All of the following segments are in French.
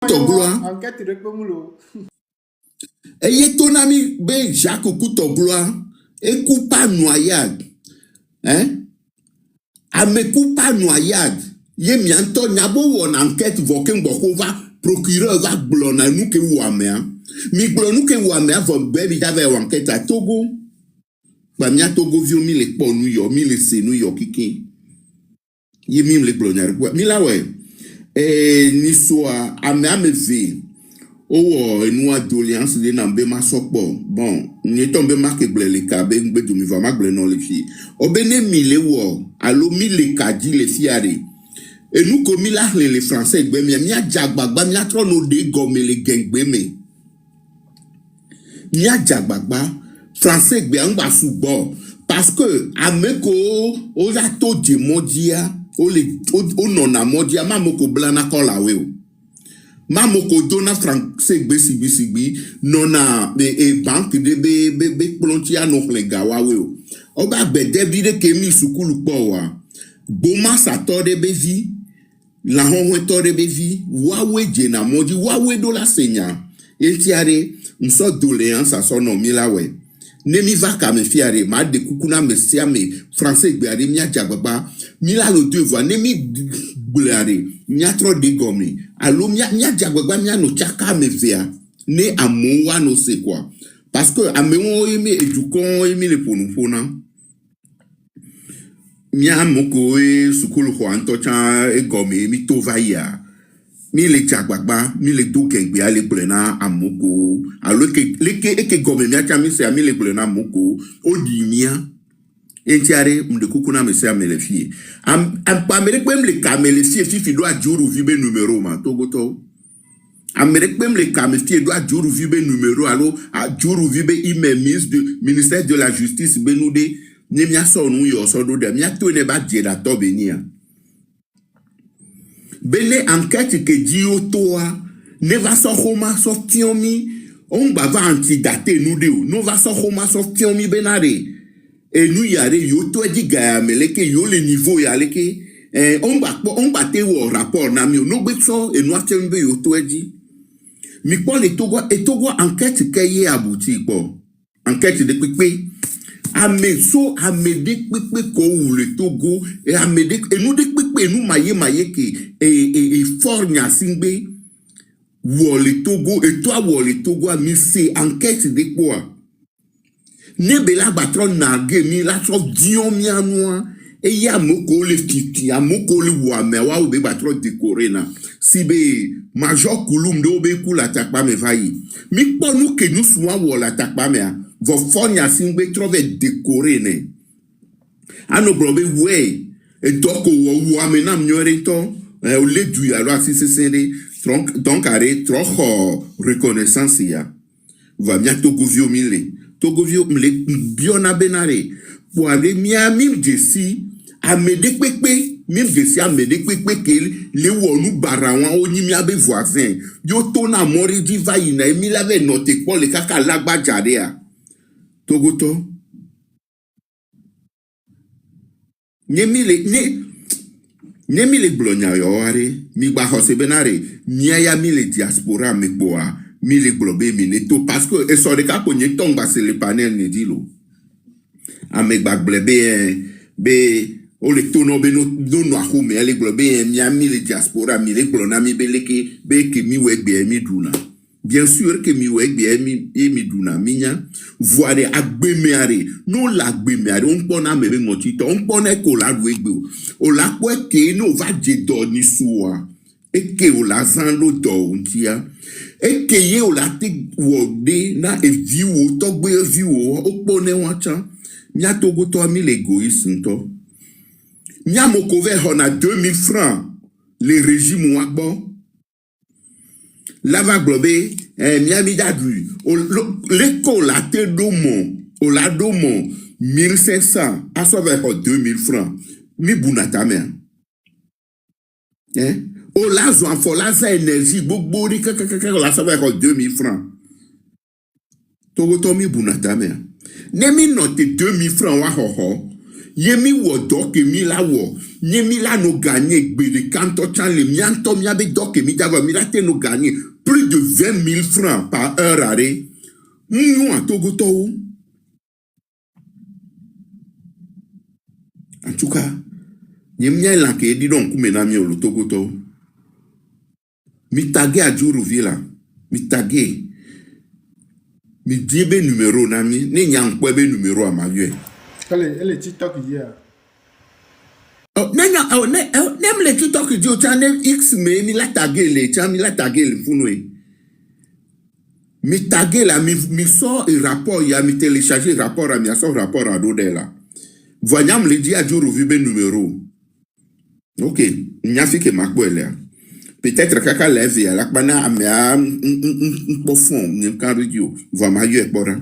Kutogloa. Enquête de Pomulo. Eye tonami be Jacques Kutogloa. Et coupa noyade. Hein? Ame coupa noyade. Ye mianto nyabo won enquête voken boko va procureur va blona nou ke wamea. Mi blonu ke wamea vo bebi dave enquête à Togo. Ba mia Togo vio mi le po New York, mi le se New York kiki. Ye mi le blona mi la we. Ni soa ame ve. Oh, nous adoliance de nambe ma sokbo. Bon, ni tombe marque le kabe ngbe du mi va ma non les filles. Obene mille wo, allo mille kadi les fiare. Et nous comme là les français gbe mi jagbagba mi atro no de gomme le gengbe me. Mi jagbagba français gbe ngba subo parce que ameko o ya to de modia, o nona modia mamoko blana kola we. Mamoko dona français gbe sigbi nona banque de be plontia no lega wawe o. Oba bede bi de kemi sukulu po wa. Boma sa to de bevi. La honwe to de bevi. Wawe jena moji wawe do la senya. Entiare mso doléance a son nom milawe. Nemi va ka me fiare ma de kukuna me sia me français gbe ari mia jagbaba. Mila lo devoir nemi blare mia tro de gomi. Allo mia jagbagba mia no chaka me vea ne amowa no se quoi parce que amewo emi edukon emi le ponupona mia moko sukulu ho antocha e gomi mi to vaya mi le jagbagba mi le do kengbe ale plena amoko allo ke gomi mia cha mi se mi le plena amoko odi mia entiare mde kukuna me se amele fie am pamere kwem le kamele fie fifi do ajuru vibe numero ma togoto amere kwem le kamele fie do ajuru vibe numero allo ajuru vibe ministère de la justice benoude ni mia so nu yo so do de mia to ne ba jeda to benia bele enquête que dio toa ne va so homa so tiomi on ba va antidate nou de no va so homa so tiomi benare. Et nous y allons, yo to di ga meleke yo le niveau ya leke on ba te wo rapport na mi no gbe so e no atembe yo to di mi po le togo enquête ke ye abouti po enquête de pipe ame de pipe ko ou le Togo et ame de e nous de pipe nous maye ke e fornya singbe wo le Togo et toi wo le Togo mi c'est enquête de quoi. Nebela batron nage mi la so dion mi anwa e ya moko le titi amoko le wa me wa obe batron décoré na sibe major kulum do be kula takpa me vayi mi po nu ke nu suwa wo la takpa me a vo fonya singbe trove décoré ne ano brobe we e doko wo me na mnyore to o le du ya lo asisesere donc are trop reconnaissance ya va bien to govio mile Togovio mle biona benare pour aller miami jesi amede pepe mim jesi amede pepe ke le wonu barawan oni mi abe voisin yo to na mori di vai na mi lave note ko le kaka lagba jare a togoto nyemi le blonya yo are mi ba hose benare nya mi le diaspora me boa mi le globe mi neto parce que e so de ka konye tomba se le panel ne dilo ame gbagblebe be o le tono be no ahu me le globe mi le diaspora mi le glona mi beleke be ke mi wegbe mi duna bien sûr que mi wegbe mi duna minya voire agbemeare no la agbemeare on pona me ngotito on pona ko la wegbe o la po ke no va je do ni suwa e ke o la zan lo do ntia e ke ye o la te wode na e viwo to gbe viwo o pone wacha mia togo to mi le egoïsme to mia moko ve hona 2000 francs le régime wakbo lava globe mia mi dadu le ko la te o la domo 1500 a so ve 2000 francs mi bunata me o la zo fo la za énergie gbogbo ri kaka la so ve 2000 francs togo to mi bunata me ne mi note 2000 francs wa ho Yemi wo dok mi la wo. Yemi la no gagné gbede kanto chan le mianto mi abe dok mi dago mi la te no gagné plus de 20 000 francs par heure arrêt. Nous en Togo to. En tout cas, yemi ya la ke di don kumena mi o Togo to. Mi tagué à Djourouvila. Mi tagué. Mi diebe numéro nami. Ni nyang kwebe numéro à ma vie. Elle est TikTok hier. Oh, nem le TikTok di o channel X me mi la tagué le. Chan mi la tagué le funwe. Mi tagué la, mi sort un rapport, ya mi télécharger rapport à mi sort rapport à do de la. Voyam le di à Djourouvila numéro. Ok. Nyafi ke makbwele. Peut-être que quand lève à la bana amea profond ni kan radio va ma yeux bora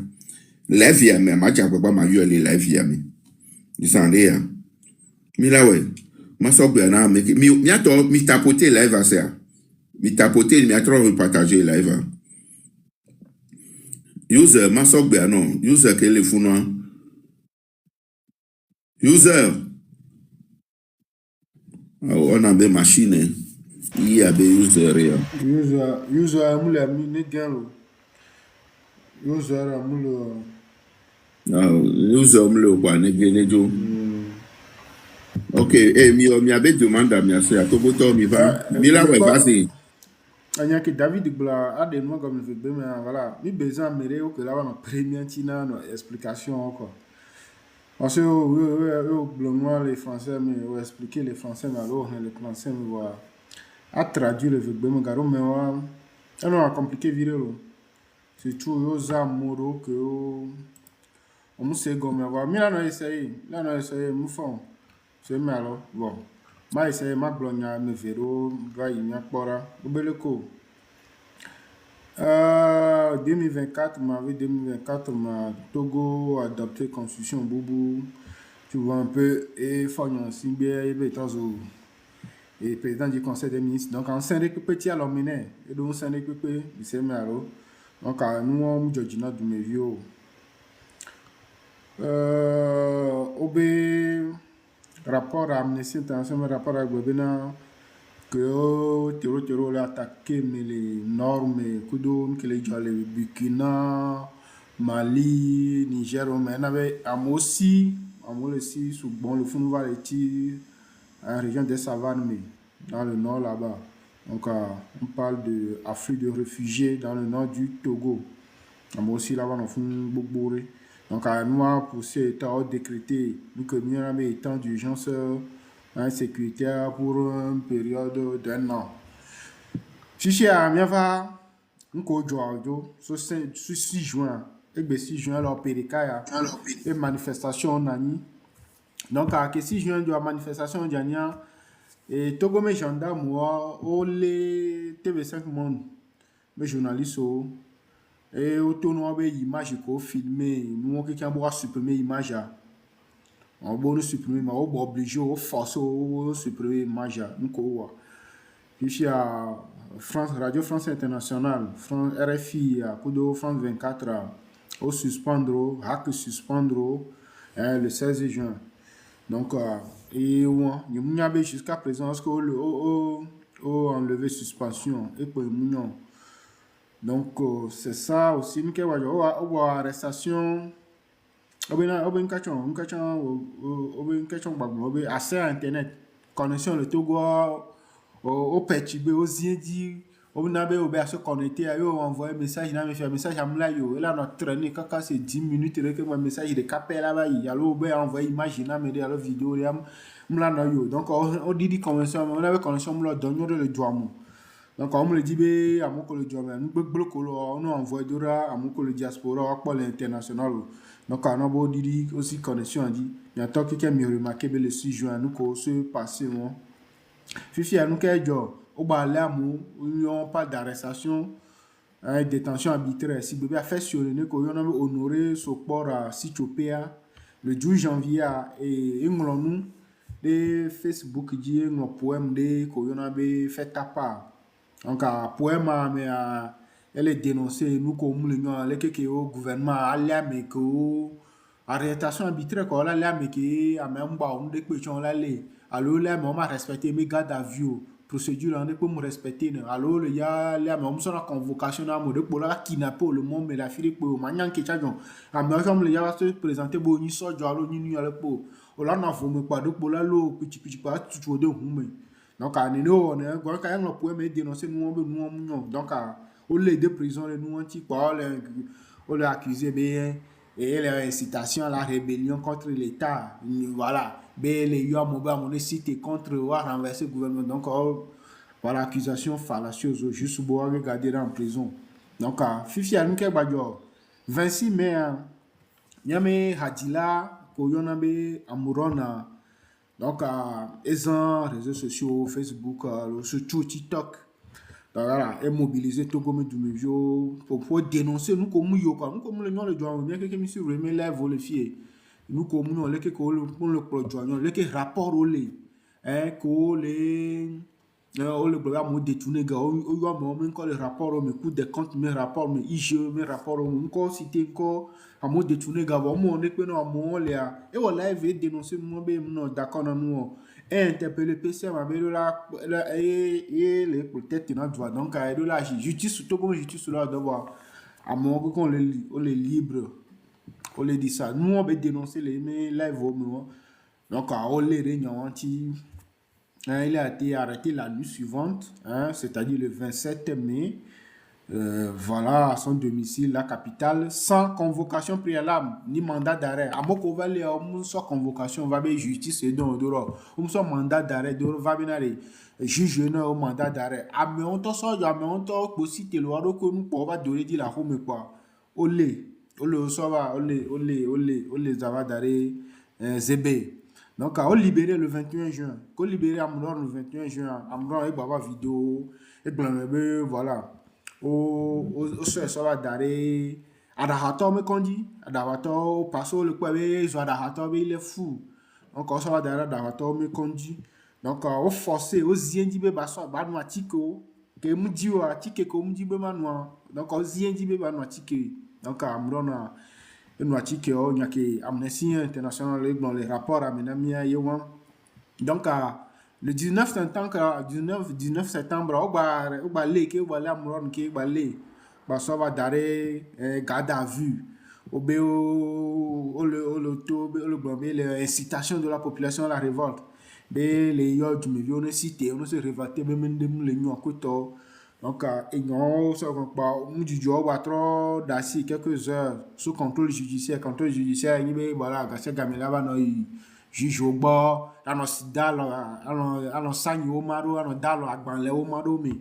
lève à ma ja baba ma yeux les lève à mi disande ya mi la we ma so gbe na mi ato mi tapoter live à ça mi tapoter mi atro partager live user ma so gbe non user que le funu user on a des machines. Il y a des user. User amule ami ne galo. User amule. User amule kwa ne gelejo. Ok, mi avait demandé à mi à Togo mi va. Mi la ouais vas-y. Anya que David Bla a des noms comme je veux mais voilà, mi besoin mere o que là ma première tina no explication quoi. Parce que moi les français mais expliquer les français mais alors les français me voient a traduire le verbe me garo mais wa non a compliqué virelo. Surtout aux amoureux que on me sait gomme wa mi la no essayer me font. C'est mais alors bon. Ma essayer ma blonya me vero va y mia pora obeleko 2024 m'a Togo adopté constitution boubou tu vois un peu et Fagnon Simbia et Betazo et président du conseil des ministres donc en sein petit à l'homme et donc sein récupéré c'est malo donc nous on Georgina du Mevio obé rapport à Amnesty International rapport à Gobena que Tero l'a attaqué mais les normes que les gens les Burkina Mali Niger mais on avait aussi sous bon le fond va être en région des savanes mais dans le nord là-bas donc on parle de afflux de réfugiés dans le nord du Togo on aussi là-bas on fait beaucoup donc nous avons poussé état décrété que nous avons état d'urgence sécuritaire pour une période d'un an. Si à Miava, nous avons 6 juin, et 6 juin, alors Périka, et manifestation nani. Donc, à 6 juin, de la manifestation dernière, et Togo, mes gendarmes, ou les TV5 Monde, mes journalistes, et au tournoi, des images qu'on filmé, nous avons supprimé l'image. On va supprimer, mais on va obliger à forcer à supprimer l'image. Ici à France, Radio France Internationale, France RFI, à Kudo France 24, au suspendre, le 16 juin. Donc, et on y avait jusqu'à présent, parce qu'on enlevé suspension et pour mignon. Donc, c'est ça aussi, nous avons arrestation. Une question accès à internet connexion le Togo au perturbé aux Zindi on a bien se connecter à eux envoyer message là me faire message à moi yo et là notre traîner quand c'est 10 minutes que mon message de capé là bas il y a l'eau ben envoyer image là me dire la vidéo là m'la na yo donc on dit connexion on avait connexion m'la donner le droit mo donc on me le dit be à mon que le droit nous bloque on envoie dora à mon que le diaspora pour l'international. Donc, on a beau dire aussi connexion, on dit, il y a tant que quelqu'un me remarqué le 6 juin, nous, qu'on se passe, moi. Fifi, à nous, qu'est-ce que au bas là, on parle d'arrestation, détention arbitraire. Si bébé a fait sur le nez, qu'on a honoré ce port à Sitopéa, le 12 janvier, et nous, des Facebook, dit, un poème de, qu'on a fait tapa. Donc, un poème, mais elle est dénoncée, nous comme les gens, les au gouvernement, allez mais que Arrestation arbitraire quand là là mais qui a même pas on de question là les alors là mais on m'a respecté mes garde à vue procédure on est pour me respecter alors il y a là mais on me convocation à me de pour là kidnapper le monde mais la fille pour manian qui t'a donc à me comme le y a se présenter bon ni so jo alors ni ale pour là na faut me pas de pour là lo petit pas tout de hume donc à nous on est quand même pour me dénoncer nous donc au lieu de prison nous anti quoi on l'a accusé bien et les incitations à la rébellion contre l'État, voilà, les yo à mon cité contre renverser le gouvernement. Donc, voilà, accusation fallacieuse, juste pour regarder en prison. Donc, Fifi a nous 26 mai, Yame Hadila, Koyonabe, Amurona, donc, ils ont réseaux sociaux, Facebook, surtout TikTok. Donc voilà, et mobiliser tout comme du medio pour dénoncer nous comme yo quoi. Nous comme le nom le doigt, bien que monsieur remet lève le fier. Nous comme nous le que pour le produit, le que rapport au lait. Hein, ko le le programme mo détourner gars, o yo mo men ko le rapport me coup de compte mes rapports me IG mes rapports mo ko cité ko a mo détourner gars, mo on est que non mo le et voilà il dénoncer nous be non d'accord nous interpeller PC ma be là et les peut-être dans droit donc à de la justice tout comme justice là devoir à mon qu'on les libre on les dit ça nous on va dénoncer les mais live donc on les réunions anti il a été arrêté la nuit suivante, hein, c'est-à-dire le 27 mai, voilà, à son domicile, la capitale, sans convocation préalable, ni mandat d'arrêt. À mon va aller, on soit convocation, on va bien justice et donc, on soit mandat d'arrêt, on va bien aller juger au mandat d'arrêt. Ah, mais on t'en sort, mais on t'en aussi, t'es loin, que nous, on va donner de la home, quoi. Olé, olé, ça va d'arrêt, zébé. Donc, on libéré le 21 juin. On libéré Amron le 21 juin. Amron et Baba vidéo. Et voilà. Au ça va d'arrêt. Adahato me kondi. Adahato, passo le quoi, Adahato, il est fou. Donc, on va d'arrêt, Adahato me kondi. Donc, on forcé, au ziendi be basso, banwa tiko. Que mudi wa tike ko mudi be manwa. Donc, on ziendi be banwa tike. Donc, Amron a. Nous avons que Amnesty International dans les rapports à Menamia Yewan. Donc, le 19 septembre, on va aller, on va aller à Mouron, on va aller, on va d'arrêt, garde à vue. L'incitation de la population à la révolte. Les gens du milieu, on est cité, on se révolté, même les gens à côté. Donc, nous avons d'assis quelques heures sous contrôle judiciaire. Contrôle judiciaire, voilà, Gasset Gamela, juge au bord, on s'agne au maro, on dalo, agbanle au maro, mais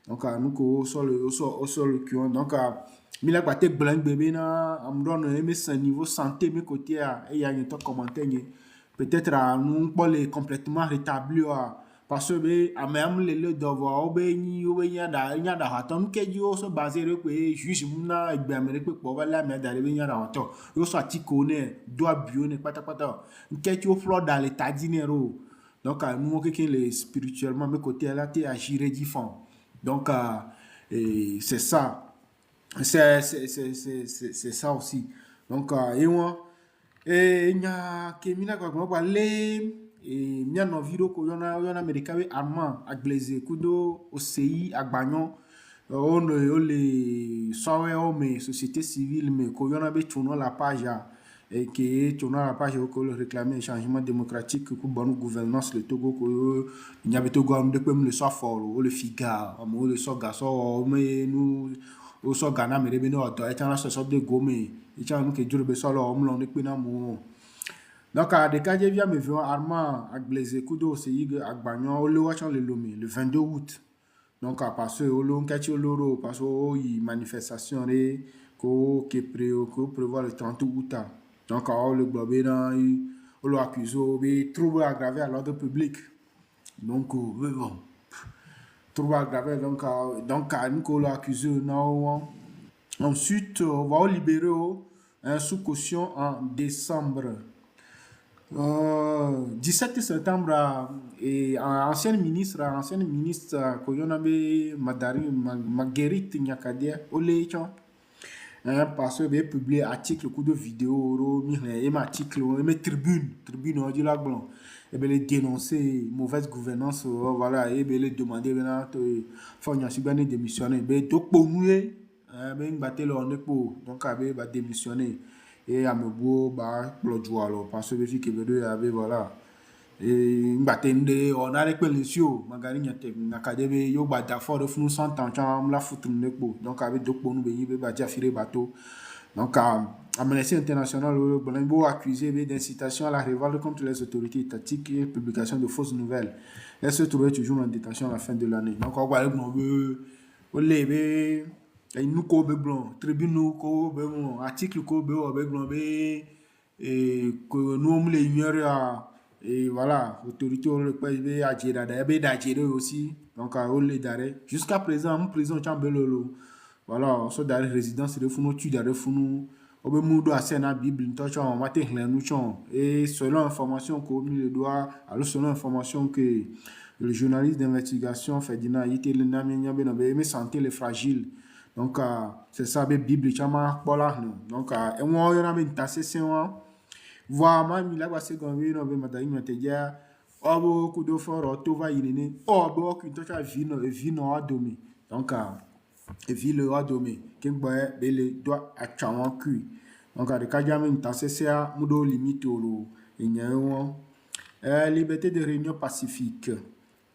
donc, nous sommes sur le cul. Donc, il a battu blanc bébé, on donne un niveau santé, mes côtés, et il y a un commentaire. Peut-être, nous, pas les complètement rétablir. Parce que même les devoirs obéir da haton que Dieu se baser que juge muna examiner que pour la mais d'arriver à haton yo soit ti connaît doit bio ne pata que tu flot dans l'état dinero donc nous que les spirituellement mais côté là tu agir différent donc c'est ça c'est ça aussi donc et moi et nya kemina kwa parler et mia no viro ko yona america we armand agbleze kudo OCI agbanyon on le sowe o me société civile me ko yona be tourner la page et que tourner la page ko le réclamer changement démocratique pour bonne gouvernance le Togo ko nya be Togo am de comme le soir fort le figa am le so gaso me nous au so Ghana me rebe no to etana so de gomé et tcha nous que dure be so lo om lo ne pe na mo. Donc, à des cas, je viens me voir Armand Agbleze Kudo Seyi Agbagnon, le 22 août. Donc, parce que parce que il manifestation qui prévoit le 30 août. Donc, le globe on l'a accusé de trouble aggravé à l'ordre public. Donc, bon, trouble aggravé. Donc, on l'a accusé. Ensuite, on va libérer sous caution en décembre. 17 septembre et ancienne ministre Koyonabe Madari Marguerite Nyakadia Olechon hein, parce que ben publier article coup de vidéo et article et tribune on dit là blanc et ben les dénoncer mauvaise gouvernance voilà et ben les demander maintenant faut n'y a si bien démissionner ben donc pour nous ben battre le on est pour donc ben va démissionner et à me beau bah le joie alors parce que ben que ben avait voilà et batende on a les lesio magari nyate nakadebe yo ba da for funu 100 ans cham la futu neko donc avec donc pour nous be ba dia fire bateau donc Amnesty International bon accusé d'incitation à la révolte contre les autorités étatiques et publication de fausses nouvelles. Elle se trouvait toujours en détention à la fin de l'année. Donc on va le nous ko be blanc tribune ko be bon article ko be blanc be et que nous on les ignore et voilà autorité le pays a géré d'agir aussi donc on les d'arrêt jusqu'à présent en prison chambelolo voilà so d'arrêt résidence de funu tu d'arrêt funu on be mudo à na bible nto chon matin nous chon et selon information que le doit alors selon information que le journaliste d'investigation Ferdinand Yitele Namenya be santé les fragiles donc c'est ça be bible chama bola donc et on y a une tasse c'est voir ma mi la ba se gonwe no be madayi mateja obo kudo foro to va yinene obo ku to cha vino adomi donc vi le adomi king boy bele do a chawan ku donc de kaja mi tasse c'est mudo limite olo enyan liberté de réunion pacifique.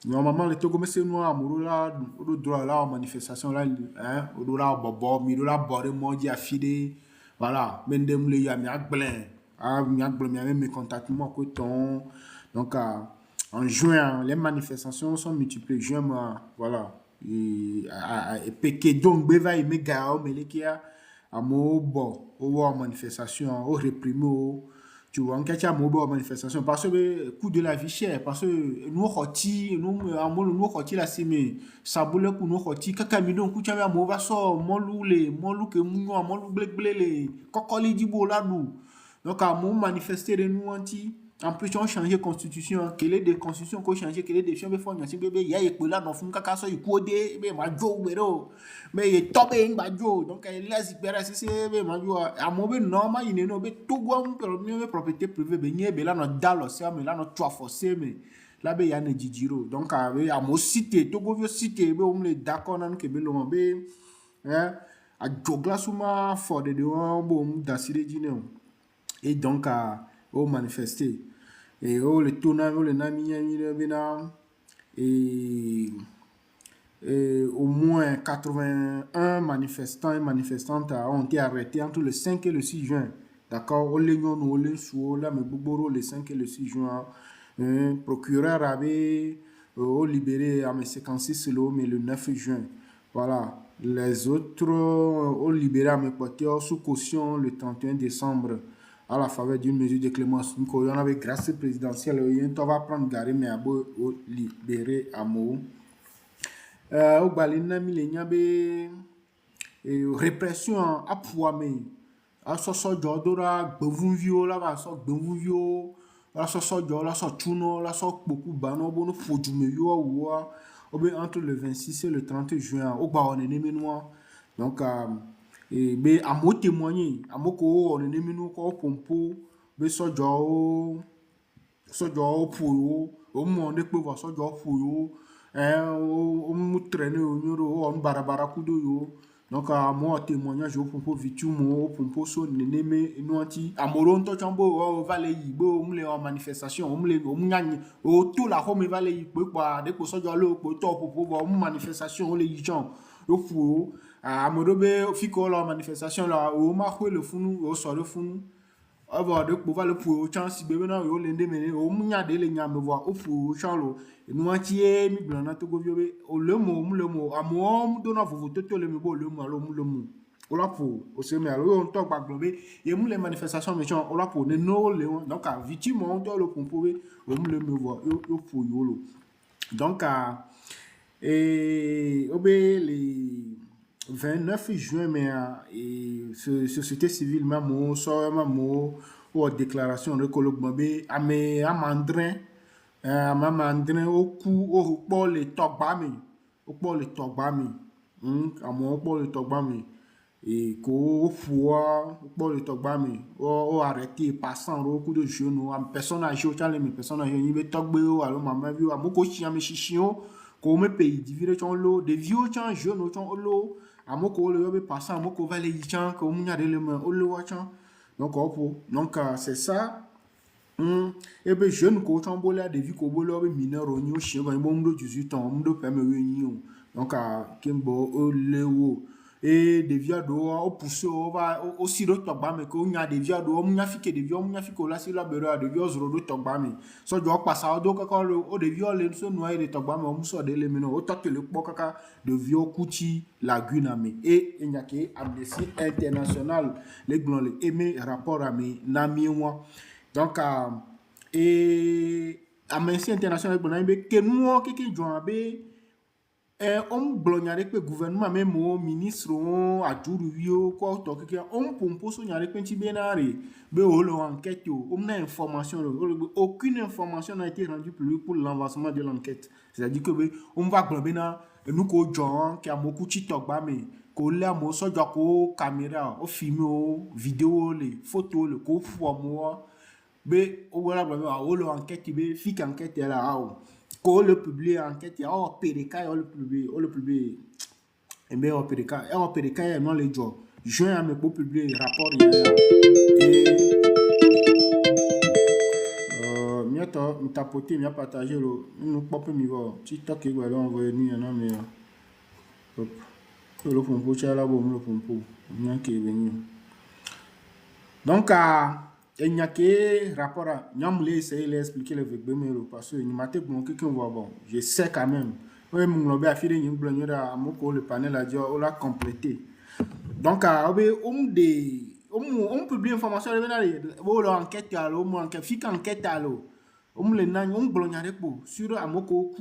Normalement, les Togo, c'est nous, amoureux là, au droit là, en manifestation là, hein, au droit là, bobo, mi là, boré, mondi, affidé, voilà, mendem le ya, mi akblen, mi akblen, mi même mes contacts, moi, coton. Donc, en juin, les manifestations sont multipliées, juin, voilà, et péké, donc, beva, il me gao, mais les qui a, à mo, bon, au manifestation, au réprimé, tu vois, en cas de manifestation, parce que le coût de la vie chère, parce que nous, nous, la semaine, ça boule pour nous, kaka midon, coup, tu as un mauvais sort, mon loup, que mouillon, mon loup, blé, cocoli, dit là, nous. Donc, à mon manifester de nous, en plus, on change la constitution, quelle est des constitutions qu'on change, quelle est des choses, bébé, il y a là, dans le kaka, il code, mais jo, mais il est tombé, donc il laisse hyper c'est majo, à mon normal, il est nommé tout bon, propriété privée, mais là, notre dalle, mais là, notre trois forcés, mais là, il y a un djiro, donc à mon cité, tout go cité, on me d'accord, non, que bello, hein, à jogla souma, fort de on bon, d'assir dîner, et donc au manifester et le tournant le nami et au moins 81 manifestants et manifestantes ont été arrêtés entre le 5 et le 6 juin. D'accord, au Léon, au Léon, là, mais Bouboro, le 5 et le 6 juin. Procureur avait libéré à mes 56 mais le 9 juin. Voilà. Les autres ont libéré à mes porteurs sous caution le 31 décembre à la faveur d'une mesure de clémence. Donc, on avait grâce présidentielle, on va prendre garé, mais à libérer à mot. Au balina millénia be répression à poids à so jodora gbevuvio la va so gbevuvio la so jo la so chuno la so beaucoup bano bono fojumeyo wa obe entre le 26 et le 30 juin au ba on est noir donc et be à mo témoigner à mo ko on est nous ko pompo be so jo pour au monde peut voir so jo pour on traîner au numéro on barabara kudo yo donc à moi témoignage au pompo vitumo pompo so neneme nuanti amoron to chambo vale yibo on les en manifestation on les on gagne au tout la home vale yibo quoi de ko so jo lo ko to pompo on manifestation on les yichon au fou amorobe fiko la manifestation là au ma le funu au so le funu avoir de pouvoir le pour chance bébé na yo lende mene o munya de le nyame voir au pour charlo et nous entier mi blana to go biobe o le mot amom do na vovo to le mebo le mot o la pour o se me alo on to gba globe et mu les manifestations mais o la pour ne no le donc à victime on to le pompobe o mu le me voir yo pour yo lo donc et obe les 29 juin, mais société civile, maman, soeur, maman, ou déclaration de colloque, amandrin, au coup, au pôle les togbami, au pôle les togbami, à mon pôle les togbami, et qu'on voit pour le togbami o arrêté passant au coup de genou am personne âgée au chale mais personne âgée ni be togbe o alo mama vi am ko chi am chichio ko me pays divire chon lo de vieux chan genou chon lo am ko le be passant am ko vale yi chan ko mu nya de le o lo chan donc c'est ça. Et bien jeune ko chon bola de vie ko bola be mineur o ni o chien ba mo ndo 18 ans mo do permet we ni o donc kimbo o lewo et des vieux dehors au poussé au va aussi d'autres togba que on y a des vieux dehors on y a fiqué des vieux on y a fiqué là c'est la beurre des vieux zoro d'autres togba mais so doit passer donc quand le au des vieux les so noyer des togba mais on so de les meno au tant que le kaka de vieux couti lagune mais et il y a que Amnesty International les blancs les aimer rapport à mes nami moi donc et Amnesty International les blancs que nous qui joint on blonyare pe gouvernement même au ministre on aduru yo quoi to que on pompo so nyare pe ti benare be o lo enquête yo on na information aucune information n'a été rendue publique pour l'avancement de l'enquête, c'est-à-dire que on va globé na nous ko jon ki amoku ti togba me ko le amo so jo ko caméra o filmer o vidéo le photo le ko fo mo be o wala ba o lo enquête be fik enquête là ko le publier enquête ya o PDK o le publier et bien o PDK ya non les job juin me ko publier rapport et miato mi tapoter mi partager le pop mi va TikTok e gwa envoyer ni na mais hop le pompo chala bo le pompo mi ke venir donc il n'y a que rapport à Nyamle essayer d'expliquer le véhicule parce que nous maté bon quelqu'un voit bon je sais quand même oui mon lobby a fait une blonde à moko le panel a dit on l'a complété donc on publie information on l'enquête alors on enquête fique enquête alors on le nan on blonde pour sur amoko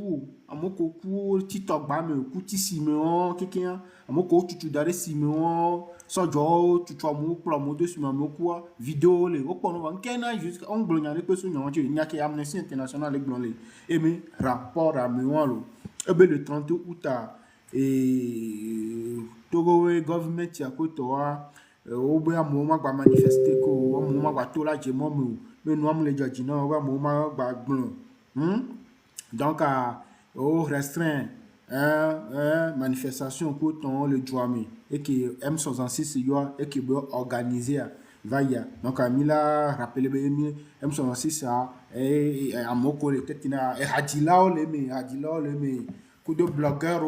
ku TikTok ba me ku ti Simeon quelqu'un amoko tu dare Simeon so jo tu mo pro mo de Simeon quoi vidéo le o kono wan kena jusqu'à on blonde pour so nyon il n'y a que Amnesty International le blonde et mais rapport à Méouan lo et ben le 30 août et Togo government ya ko to o be amoma gba manifester ko o mo gba to la je mo me mais nous am le judge na o ba mo ma gba gbon donc au restreint manifestation pour ton le Djouami et qui M66 et qui veut organiser vaya donc Mila rappelé M66 et à moko le tetina et hadila le me coup de blogueur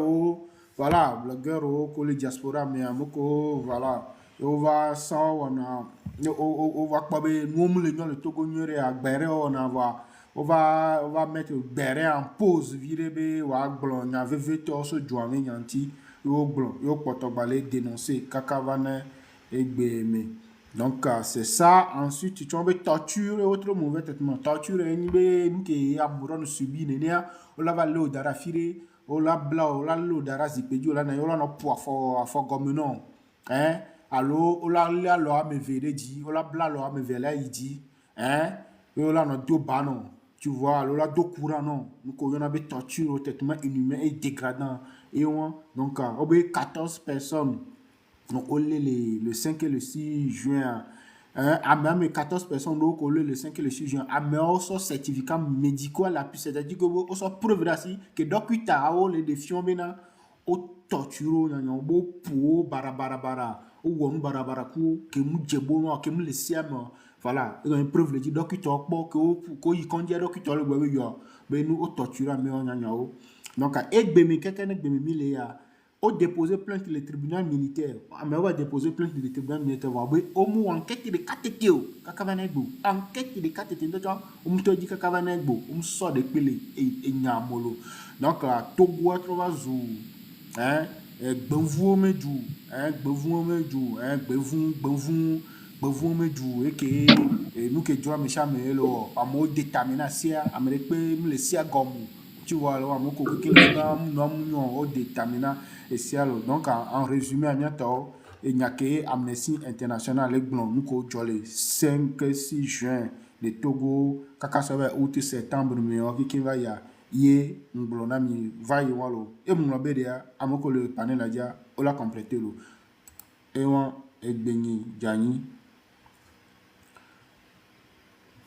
voilà blogueur au le diaspora mais à moko voilà on va sans on va pas nous le Togo nyore à gbere on va mettre béré en pause virebe wa glon ya veveto so joami nyanti yo glon yo potobale dénoncer kakavane egbeme donc c'est ça. Ensuite tu tombes torture et autre mauvais traitement torture ni be nke amuron subi nenia o la va lo dara fire o la bla o la lo dara zipedio la na yo la no po afo gomeno allo o la lo ame vereji o la bla lo ame vela idi yo la no do bano. Tu vois, alors là, deux courants, non. Nous, on a des tortures, traitement inhumain et dégradant. Et donc, on a 14 personnes. Donc, on le 5 et le 6 juin. Même 14 personnes, donc, on le 5 et le 6 juin. Mais on a certificat médical à l'appui. C'est-à-dire que on a preuve d'assez que docteur, les défis, on a torture, on a pour barabara. Ou on barabara, que nous djebons, que nous les siams. Voilà, ils ont une preuve de dire docteur que y conduit docteur le bébé yo ben nous au torture mais on a donc et bemi quelqu'un avec bemi il a au déposer plainte le tribunal militaire mais on va déposer plainte le tribunal militaire va au moins enquête de kateteo kakavanego enquête de kateteo donc on me dit kakavanego on sort de pile et nyamolo donc Togo trouva zou gbenvu medu bevu me du et que nous que doit me chamer lo amo déterminer sia amere pe me le sia gomu tu vois lo amo ko que non o déterminer et sia lo donc en résumé amiato et n'y a que Amnesty International le blon nous ko jolé 5 6 juin de Togo kaka sabe août septembre mais on qui va ya ye blona mi va y walo et mon bedia amo ko le panel adia o la compléter lo Ewan Egbenyi Jani.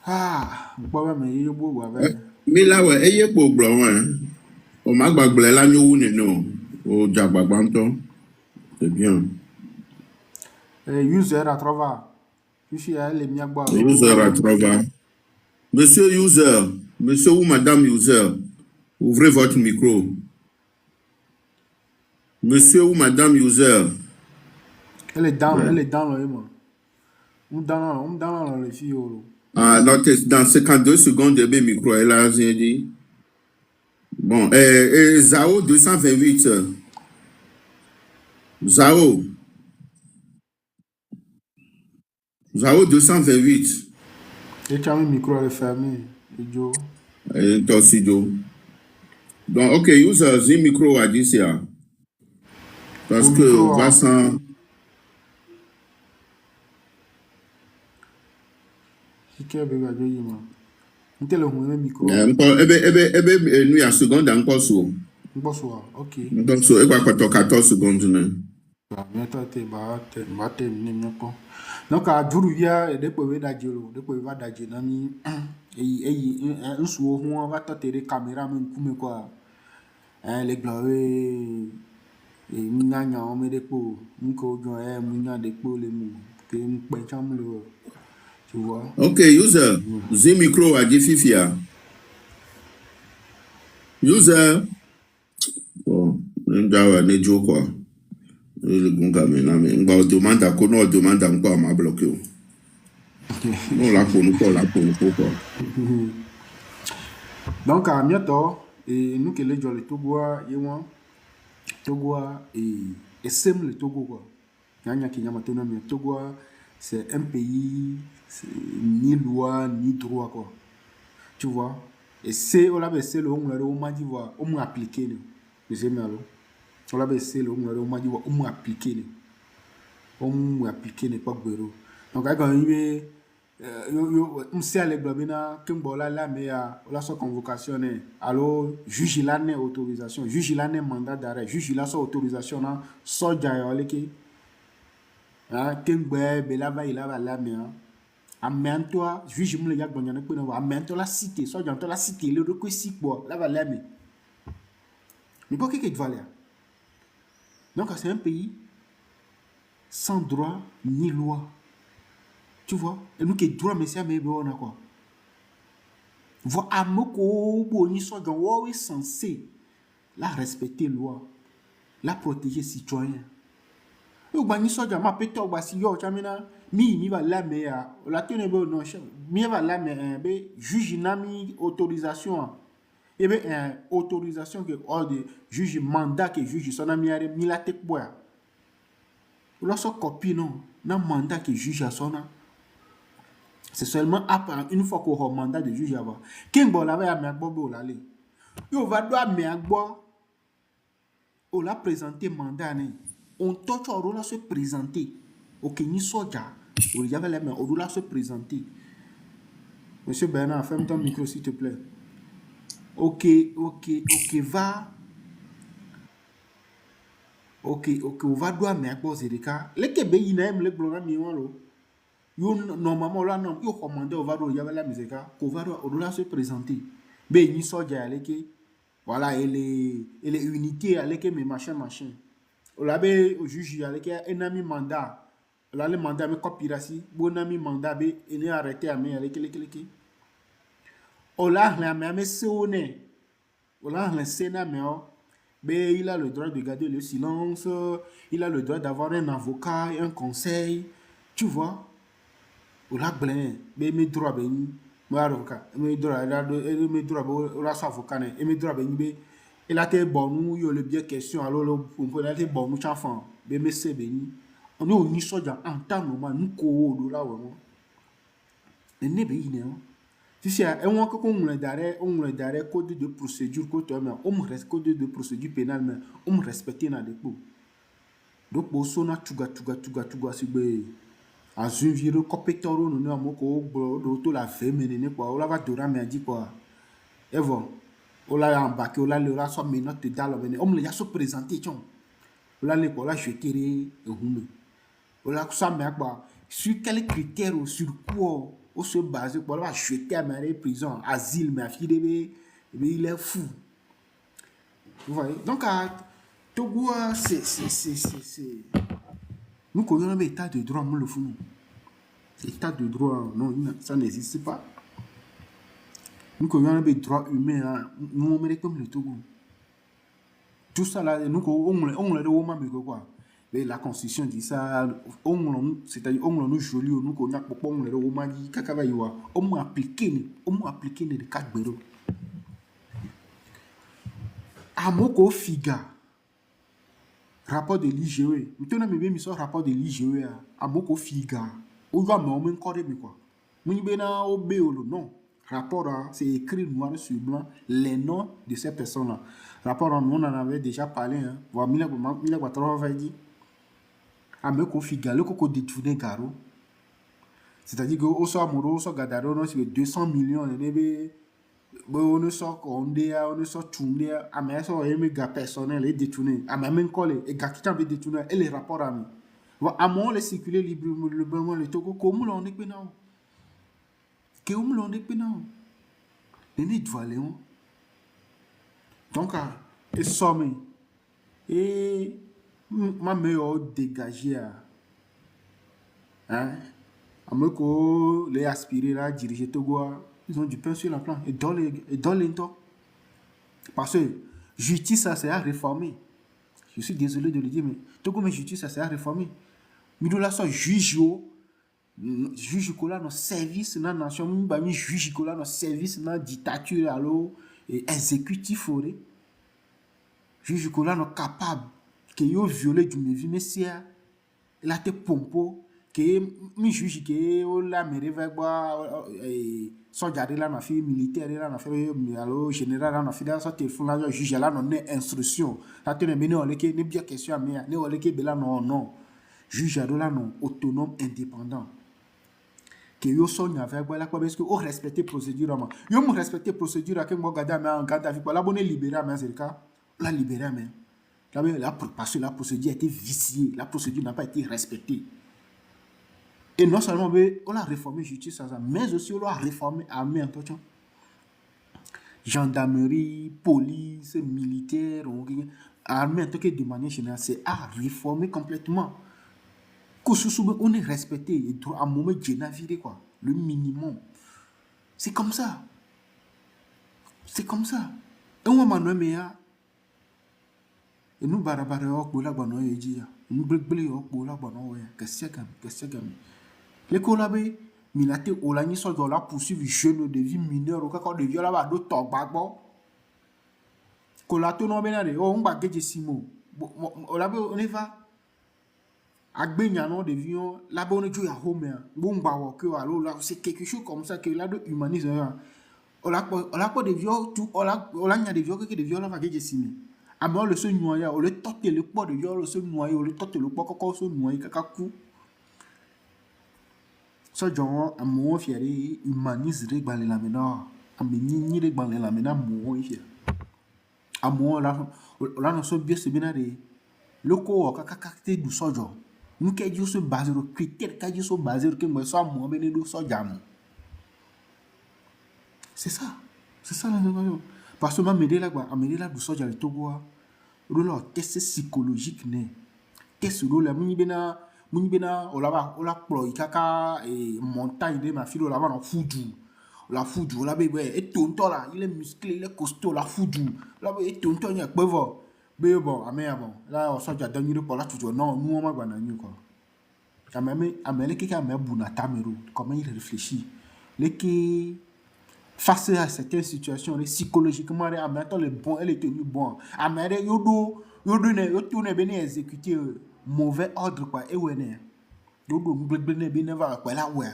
Ah, Baba me yo bo wa ve. Mi la we eye po gbro won. O ma gbagble la nyowu ninu. O jagbagba nto. C'est bien. User a trova. Ici a le miagba lo. User à travers. Monsieur User, monsieur ou madame User, ouvrez votre micro. Monsieur ou madame User. Elle est dans le moi. On dans le fio. Ah, dans 52 secondes, de micro, elle a rien dit. Bon, Zao 228. Zao 228. Et tu as un micro à le fermer. Joe. Torsido. Donc, ok, user, un micro à dire ça. Parce Au que micro, Vincent. Si tu as besoin de lui, on te le met micro. Nous, il y a seconde encore sur. Bonsoir, ok. Donc, sur 14 secondes. Donc, à Djourouia, depuis Dadjelo, depuis Vadadjenami, un soir, on va tenter les caméras, même comme quoi. Les glories, et Minganya, on met des pots, Mouko, Mounia, des pots, les mous, que nous pêchons le. Tu vois? Ok, user, zi micro à dire Fifia. User. Bon, on ne joue quoi. Le gonga maintenant, mais on demande à quoi, on demande encore à m'a bloqué. Non, là, pour nous, quoi. Donc, à bientôt, et nous qui les gens le Togo, et sem le Togo, quoi. Togo, c'est un pays, ni loi, ni droit, quoi. Tu vois? Et c'est, on l'a baissé le on m'a dit, on m'a appliqué, on l'a baissé le on m'a dit, on m'a appliqué, pas bureau. Donc, quand il est, on sait aller blabina, Kimbola la meya, la so convocation, alors, juge l'année autorisation, juge l'année mandat d'arrêt, juge la so autorisation, soja yoleke, Kimbe, belava, il a la meya. Amène-toi, juge me le yak bon yana pena amène-toi la cité, soja la cité, le requis quoi, la va l'aimer. Mais pas que valeur. Donc, c'est un pays sans droit ni loi. Tu vois? Et nous qui droit, mais c'est mais on a quoi? Voir à moko boni soja, oui censé la respecter loi, la protéger citoyen. Yo bani soja ma peto ba si yo chamina mi va la me ya la tene bo non mi va la me be juge na mi autorisation et be autorisation que ordre juge mandat que juge son ami are mi la tek boya la so copie non na mandat que juge a sona c'est seulement après une fois qu'on a mandat de juge avant king bo la va me agbo bo la le yo va do me agbo o la présenter mandat ne on touche au rôle à se présenter. Ok, ni soja. Il y avait les mains, au rôle à se présenter. Monsieur Bernard, ferme ton micro s'il te plaît. Ok, va. Ok, on va doit mais à cause des cas. Les Québécois, ils n'aiment les blocs, mais normalement, là, non, ils commandent au Vado, il y avait la musique, qu'on va au rôle à se présenter. Mais ni soja, voilà, et les unités, mais machin. On avait au juge avec un ami mandat. On a le mandat avec copirasi. Bon ami mandat be il est arrêté à me avec les. On a la même sonné. On a le sénat mais il a le droit de garder le silence. Il a le droit d'avoir un avocat, un conseil. Tu vois? On a plein. Mais mes droits ben moi avocat. Mes droits on a son avocat et mes droits ben il a été bon nous il le bien question alors on a été bon nous enfant mais c'est béni on est au ni soja en temps normal nous ko là vraiment et ne be ine tu sais on ko on le code de procédure côté mais on reste code de procédure pénale mais on respecter na dépôt donc bo so na tuga si be azunviro kopetoro no na moko do to la femene quoi on la va dora me dit quoi et bon Ola embarqué, ola le soit menotte dans le on me l'a se présenté, on l'a les pour la jeter et hume. Voilà, ça, mais quoi, sur quels critères ou sur quoi on se base pour la jeter à la prison, asile, mais il est fou. Vous voyez? Donc, à Togo, c'est. Nous connaissons l'état de droit, nous le faisons. L'état de droit, non, ça n'existe pas. Nous connaissons les droits humains, nous, on comme le Togo. Tout ça là, nous, on l'a quoi. Mais la constitution dit ça, c'est-à-dire, on nous joli, nous connaissons pourquoi on l'a dit, dit, kakavaïwa, on m'a appliqué les 4 béros. À Moko Figa, rapport de l'IGE, maintenant, mais mis rapport de l'IGE, à Moko Figa, on va me encore quoi. Nous bena obéolo, non. Rapport, c'est écrit noir sur blanc les noms de ces personnes-là. Rapport, on en avait déjà parlé, hein. Voilà, 1980 dit. À Moko Figa, le coco détourné Garo. C'est-à-dire que au soit amoureux, au soit gadaro, non, c'est 200 millions, on ne sort Kondea, on ne sort Tundea, à mes so aimé gars personnel et détourné, à mes mains collées, et gars qui t'ont détourné, et les rapports à moi. À moi, les circuler librement, le Togo, comment l'on est pénal? Comment l'on est pénal? Les nez de Valéon. Donc, et somme, et ma meilleure dégagée, hein, à me ko les aspirer à diriger Togo. Ils ont du pain sur la planche. Et dans les temps. Parce que justice, ça c'est à réformer. Je suis désolé de le dire, mais Togo, mais justice, ça c'est à réformer. Mais de là, ça juge dans service dans la nation. Mais juge dans le service dans la dictature, alors, exécutif, juge dans capable, que yo violé du vie, mais si il a été pompo, que mi juge que la mairie va boire soldat là na fait militaire là na fait alors général là na fait ça téléphone là juge là non instruction ça te ne on que ne bien question mais ne on que bela non juge là non autonome indépendant que yo sonya avec boire là quoi parce que on respecter procédure moi yo me respecter procédure que moi gada mais en garde avec la bonne libérer mais c'est le cas la libérer mais là parce que la procédure a été viciée, la procédure n'a pas été respectée. Et non seulement on a réformé justice, mais aussi on a réformé l'armée en tout temps. Gendarmerie, police, militaire, armée en tout cas de manière générale, c'est à réformer complètement. On est respecté, et à un moment de quoi, le minimum. C'est comme ça. C'est comme ça. Et on m'a nommé et nous barabara yok bola bano yeji nous blé yok bola bano ya qu'est-ce que les collabés milate olani so la poursuivre jeune de vie mineur ou quand de viola ba do togbagbo kolato no benade o ngba geje simo olabe on va agbenya non de vion la bonne jo ya home bon ngba wo que alors là c'est quelque chose comme ça que là de humanisme ola ko de viol tout ola nya de viol que de viol va geje simo alors le seul noyau, le tote le pot de viol, le seul noyau, le tote le pot encore se noyer kakaku. Ça genre à mon fier humanise régler la mena, à menini régler la mena mon fier. À moi là nous sommes bien c'est bien des locaux kakakate du sojo. Nous qui dit se baser au critère qui dit se baser que moi ça moi ben do sojam. C'est ça la raison. Parce que m'aider là du soja le Togo rôle test psychologique né test rôle muni bena ola pro ikaka montagne de ma fille là bas dans foudou la foudou là bébé et tonton là il est musclé il est costaud la foudou là et tonton y a bevo bon bon là on soja dernier pour là toujours non nous on m'a gagné quoi quand même amele qui a buna tamero comment il réfléchit les qui face à certaines situations, psychologiquement, le bon, elle est tenue bon. Amérique, yodo ne bien exécuter mauvais ordre quoi. Et ouais ne, yodo bien va quoi là ouais.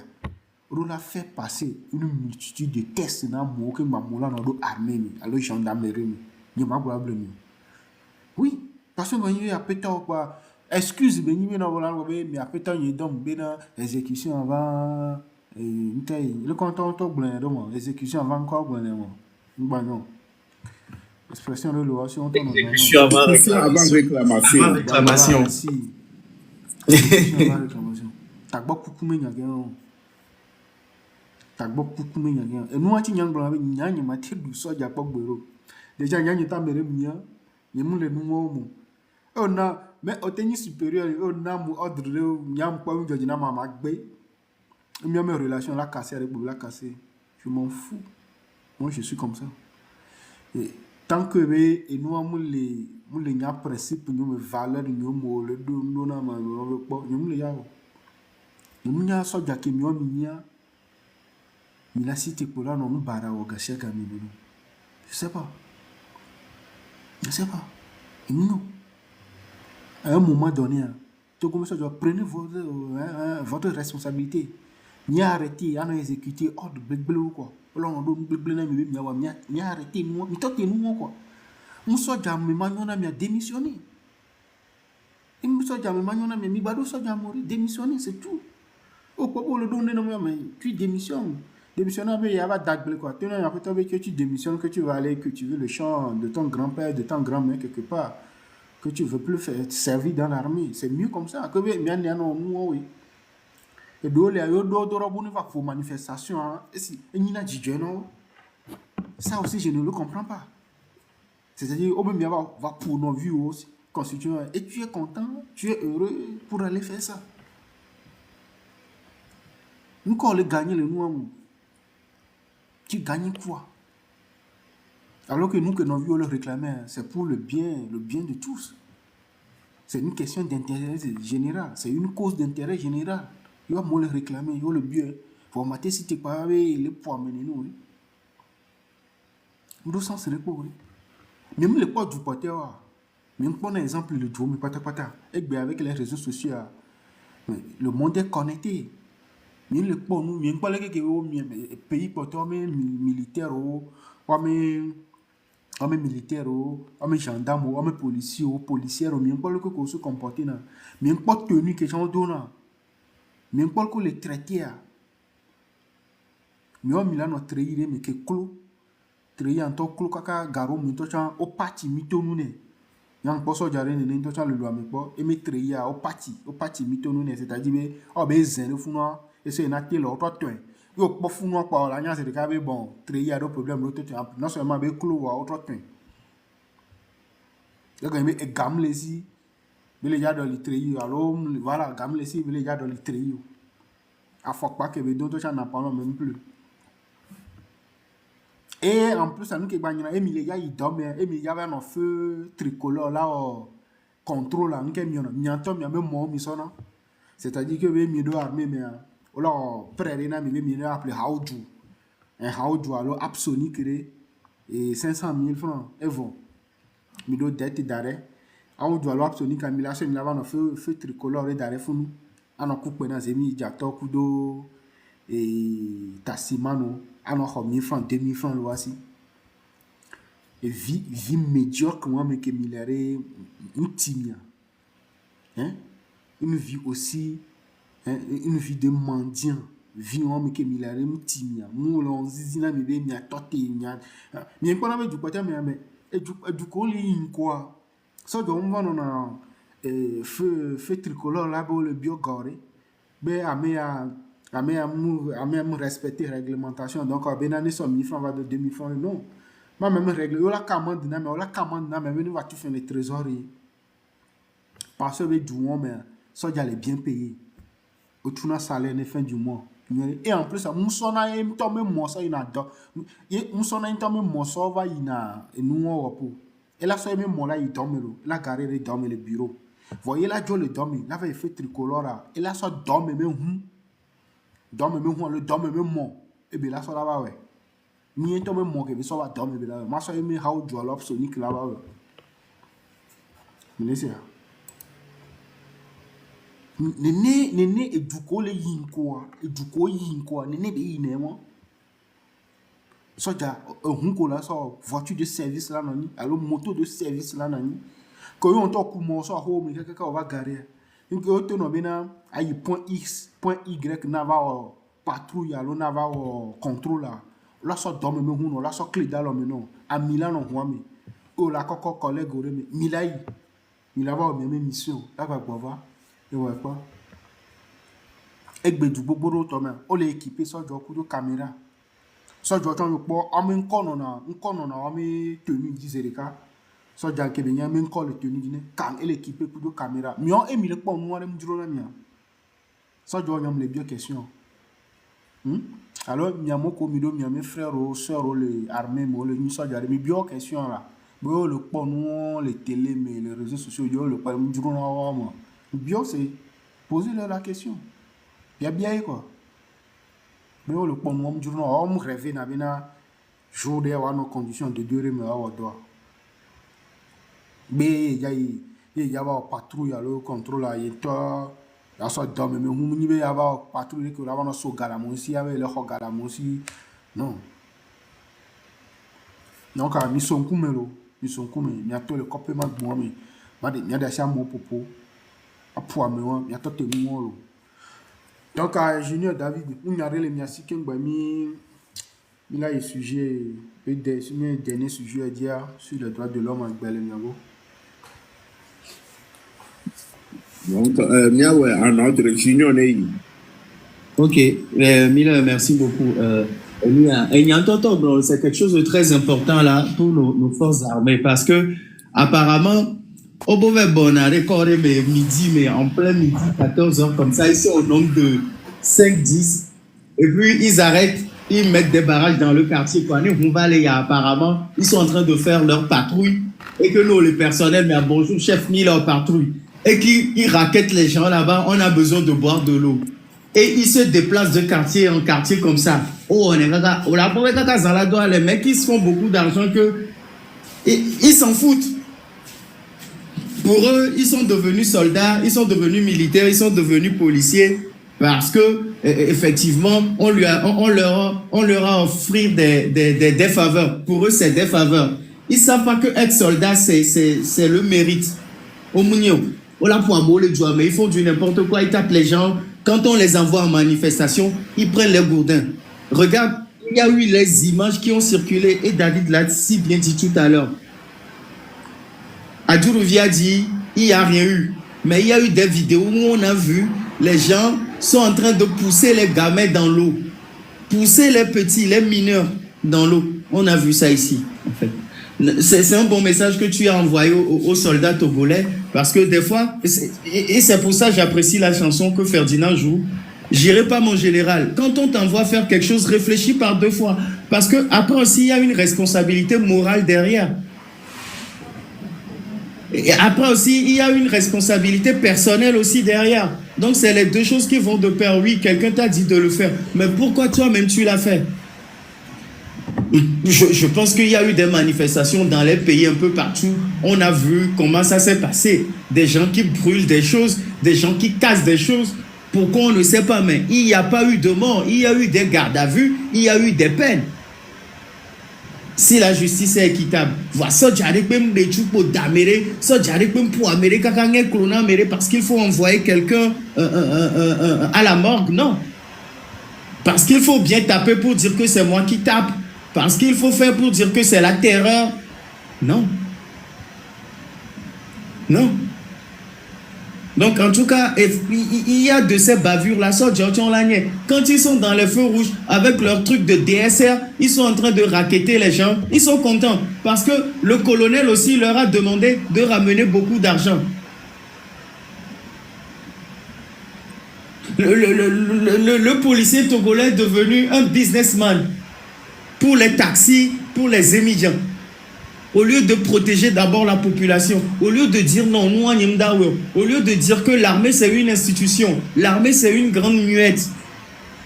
On a fait passer une multitude de tests dans mon que mamoula dans l'armée, alors gendarmerie, ni ma problème. Oui, parce que il y a peut-être quoi. Excuse, mais ni bien voilà, mais après tant il donc bien exécution avant. Le canton de l'exécution avant encore l'expression de loi si on Exécution avant réclamation. réclamation. Voilà, merci. Réclamation va réclamation. Tagbo kukume nyagyan. Tagbo kukume nyagyan. Et nous ati nyang blanc avec nyang ma tedu soja pok bero. Déjà nyang ta mere mia. Yemu le numo mo. On a mais au tennis supérieur on a mo ordre de nyang pa un jodina mama gbe. Mes relations la casser avec la casser. Je m'en fous. Moi je suis comme ça. Et tant que et nous avons les principes, nous valeurs, nous le do nous na ma nous le yao. Nous nya so jake mi ominia. Mi la cité pour là non nous bara o gasia kami nous. Je sais pas. Et non. À un moment donné, tout comme ça, prenez votre responsabilité. Ni arrêter, à exécuter ordre bleu ou quoi. Là on donne bleu na mi arrêter nous, mi tote nous quoi. On so jam mi maniona mi a démissionné. Et mi so jam mi maniona mi bado so jam mori démissionné, c'est tout. Au quoi le donner non mais tu démissionnes. Démissionner avec il y a pas date bleu quoi. Tu n'as pas que tu démissionnes, que tu vas aller cultiver le champ de ton grand-père, de ton grand-mère quelque part. Que tu veux plus faire servir dans l'armée, c'est mieux comme ça. Que bien non nous oui. Et do le yo do robuni va pour manifestation et si et ni na non. Ça aussi je ne le comprends pas. C'est-à-dire au bien va pour nos vies aussi constituant et tu es content, tu es heureux pour aller faire ça. Nous quand on gagner le nous tu gagnes quoi? Alors que nous, que nos vies, on le réclamait, c'est pour le bien de tous. C'est une question d'intérêt général, c'est une cause d'intérêt général. Il va me le réclamer, il va le bien. Faut mater si tu n'es pas avec les poids mener nous. Nous sommes sur les poids. Même les poids du poté, même pour un exemple, le drôme, et bien avec les réseaux sociaux, le monde est connecté. Même les poids, nous, même pas les pays poté, militaires, hommes militaires, hommes gendarmes, hommes policiers, policiers, même pas le que se comporter là, même pas tenue que j'en donne, même pas que les traités, mais on a notre traité, mais que clos, traité en tant que clos, kaka garo, mais toi au parti mito nous ne, yang poso jarre ne toi le loi mais pas, et mais traité au parti mito nous ne, c'est-à-dire mais oh ben zen le founoir, et c'est une acte là, toi yo pas founoir par la nya c'est de caber bon, traité a des problèmes l'autre non seulement ben clos ou autre temps. Le gars mais gamme les si, mais les gars dans les traité alors voilà gamme les si, mais les gars dans les traité. À faut pas que ben d'autres gens n'en parlent même plus. Et en plus, à nous qui gagnons, et les gars ils dorment, et les gars avaient un feu tricolore là, contrôle là, nous qui mions, miantom, il y a même moi, misonna. C'est-à-dire que les milieux armés, mais là, près de là, les milieux appelés Haoudou. Un Haoudou, alors, absolu, et 500 000 francs, et bon. Milieu dette d'arrêt. Haoudou, alors, absolu, quand il a fait un feu tricolore d'arrêt, pour nous. On a coupé dans les émis, Jato, Kudo, et Tassimano. Alors, 1000 francs, 2000 francs, là aussi. Et vie médiocre, moi, mais que milliards, une timia. Hein? Une vie aussi, hein? Une vie de mendiant. Vie, moi, mais que milliards, une timia. Moi, on zizina, mais bien, mia toté, mia. Mais quand on avait du côté, mais, et du coup, il quoi? Ça, donc, on va dans feu tricolore, là, le bio-goré. Ben, à même respecter la réglementation. Donc, ben, année, 1000 francs, va de 2000 francs, non. Moi, même règle, on la commande, mais on la commande, mais nous va tout faire les trésoriers. Parce que du mois, mais ça, j'allais bien payer. Au tout le salaire, la fin du mois. Et en plus, moussona un tombé mosso, il a d'or. Moussona un tombé mosso, va, il a, et nous, on va pour. Et là, ça, même moi, là, il dorme, la gare, il dorme le bureau. Voyez là, Joe le dorme, là, il fait tricolore, et là, ça dorme, même, dorme, même, le dorme, même, moi. Et bien là, ça, là, ouais. Ni to me moke be so ba dom be la ma so me how do lop so ni kla ba Malaysia nene eduko le yinko nene be yi ne mo soja hunko la so voiture de service là nani alors moto de service là nani ko yo to ku mo so ho me kaka o ba gare nki o to no be na ayi point X point Y na va patrouille alors na va contrôle là. Là, ça dorme, mais on a ça clé dans l'homme, non. À Milan, on voit, mais. Oh, la coco collègue, mais Milaï. Il va avoir une mission. Là, va voir. Et ouais, quoi. Et ben du bobo to me. On les équipé ça de caméra. Ça doit être un peu en même temps on met tenue d'Izereka. Ça doit être bien même quand le tenue dîner. Quand elle équipé pour de caméra. Mion et mille pas moi me dire la mia. Ça doit être les bien questions. Alors miamo komido miame frère ou sœur ou les armées mo le ni ça doit être bien question là. Bon le pas nous les télé mais les réseaux sociaux yo le pas me dire la moi. Bien c'est poser la question. Il y a bien quoi. Mais le point où je me rêve n'a jour de nos conditions de durée mais à doigt. Mais il y a patrouille à le contrôle à toi. Il y a ça dans mais on y va avoir patrouille que là on a so galamosi avec le galamosi non. Donc à mission kumelo mission kume il y a tout le copé mag moi mais il y a des chats mon popo à poids mais il y a tout le monde. Donc, Junior David, on a les miens qui il a un sujet, un dernier sujet à dire sur les droits de l'homme en Belgique. Donc, un autre junior. Ok, Mila, merci beaucoup. C'est quelque chose de très important là pour nos forces armées parce que apparemment, au mauvais bon arrêt, mais midi, mais en plein midi, 14h, comme ça, ils sont au nombre de 5-10. Et puis, ils arrêtent, ils mettent des barrages dans le quartier. Quand on va aller, apparemment, ils sont en train de faire leur patrouille. Et que nous, les personnels, mais bonjour, chef, mis leur patrouille. Et qu'ils raquettent les gens là-bas, on a besoin de boire de l'eau. Et ils se déplacent de quartier en quartier comme ça. Oh, on est là, les mecs, ils se font beaucoup d'argent que. Ils s'en foutent. Pour eux, ils sont devenus soldats, ils sont devenus militaires, ils sont devenus policiers parce que effectivement, on leur a offert des faveurs. Pour eux, c'est des faveurs. Ils savent pas que être soldat, c'est le mérite. Au Mounio, on l'a pour amour les joie, mais ils font du n'importe quoi, ils tapent les gens. Quand on les envoie en manifestation, ils prennent les gourdins. Regarde, il y a eu les images qui ont circulé et David l'a si bien dit tout à l'heure. Adjourouvi a dit, il n'y a rien eu. Mais il y a eu des vidéos où on a vu les gens sont en train de pousser les gamins dans l'eau. Pousser les petits, les mineurs dans l'eau. On a vu ça ici, en fait. C'est un bon message que tu as envoyé aux soldats togolais parce que des fois, et c'est pour ça que j'apprécie la chanson que Ferdinand joue, j'irai pas mon général. Quand on t'envoie faire quelque chose, réfléchis par deux fois. Parce que après aussi, il y a une responsabilité morale derrière. Et après aussi, il y a une responsabilité personnelle aussi derrière. Donc, c'est les deux choses qui vont de pair. Oui, quelqu'un t'a dit de le faire. Mais pourquoi toi-même tu l'as fait? Je pense qu'il y a eu des manifestations dans les pays un peu partout. On a vu comment ça s'est passé. Des gens qui brûlent des choses, des gens qui cassent des choses. Pourquoi on ne sait pas? Mais il n'y a pas eu de mort. Il y a eu des gardes à vue. Il y a eu des peines. Si la justice est équitable, parce qu'il faut envoyer quelqu'un à la morgue, non. Parce qu'il faut bien taper pour dire que c'est moi qui tape. Parce qu'il faut faire pour dire que c'est la terreur. Non. Non. Donc, en tout cas, il y a de ces bavures-là. Quand ils sont dans les feux rouges avec leur truc de DSR, ils sont en train de racketter les gens. Ils sont contents parce que le colonel aussi leur a demandé de ramener beaucoup d'argent. Le policier togolais est devenu un businessman pour les taxis, pour les émigrants. Au lieu de protéger d'abord la population, au lieu de dire non, nous, au lieu de dire que l'armée c'est une institution, l'armée c'est une grande muette.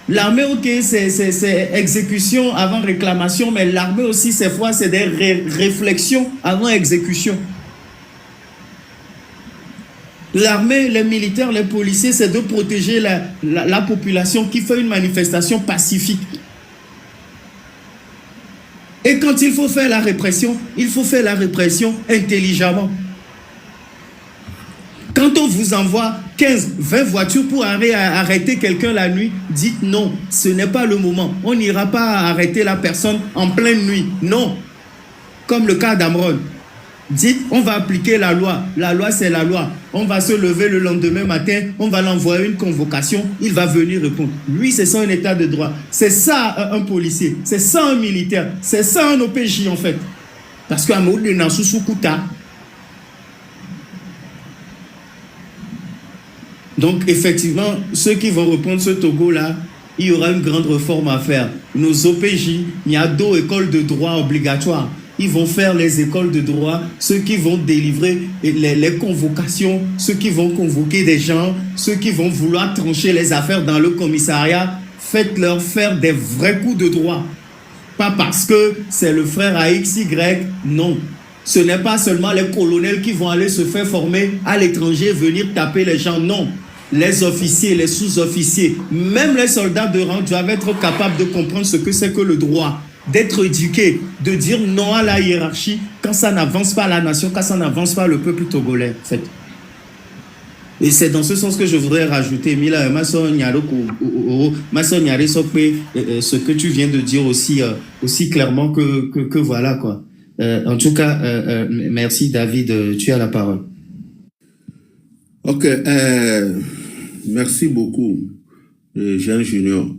L'armée, ok, c'est exécution avant réclamation, mais l'armée aussi, ces fois, c'est des réflexions avant exécution. L'armée, les militaires, les policiers, c'est de protéger la population qui fait une manifestation pacifique. Et quand il faut faire la répression, il faut faire la répression intelligemment. Quand on vous envoie 15, 20 voitures pour arrêter quelqu'un la nuit, dites non, ce n'est pas le moment. On n'ira pas arrêter la personne en pleine nuit. Non. Comme le cas d'Amron. Dites, on va appliquer la loi. La loi, c'est la loi. On va se lever le lendemain matin, on va l'envoyer une convocation, il va venir répondre. Lui, c'est ça un état de droit. C'est ça un policier, c'est ça un militaire, c'est ça un OPJ en fait. Parce qu'à Maoud de Nassou Kouta. Donc, effectivement, ceux qui vont reprendre ce Togo-là, il y aura une grande réforme à faire. Nos OPJ, il y a 2 écoles de droit obligatoires. Ils vont faire les écoles de droit, ceux qui vont délivrer les convocations, ceux qui vont convoquer des gens, ceux qui vont vouloir trancher les affaires dans le commissariat. Faites-leur faire des vrais coups de droit. Pas parce que c'est le frère AXY, non. Ce n'est pas seulement les colonels qui vont aller se faire former à l'étranger, venir taper les gens, non. Les officiers, les sous-officiers, même les soldats de rang doivent être capables de comprendre ce que c'est que le droit, d'être éduqués, de dire non à la hiérarchie quand ça n'avance pas la nation, quand ça n'avance pas le peuple togolais, en fait. Et c'est dans ce sens que je voudrais rajouter, Mila, ce que tu viens de dire aussi clairement que voilà, quoi. En tout cas, merci David, tu as la parole. Ok, merci beaucoup, Jean Junior.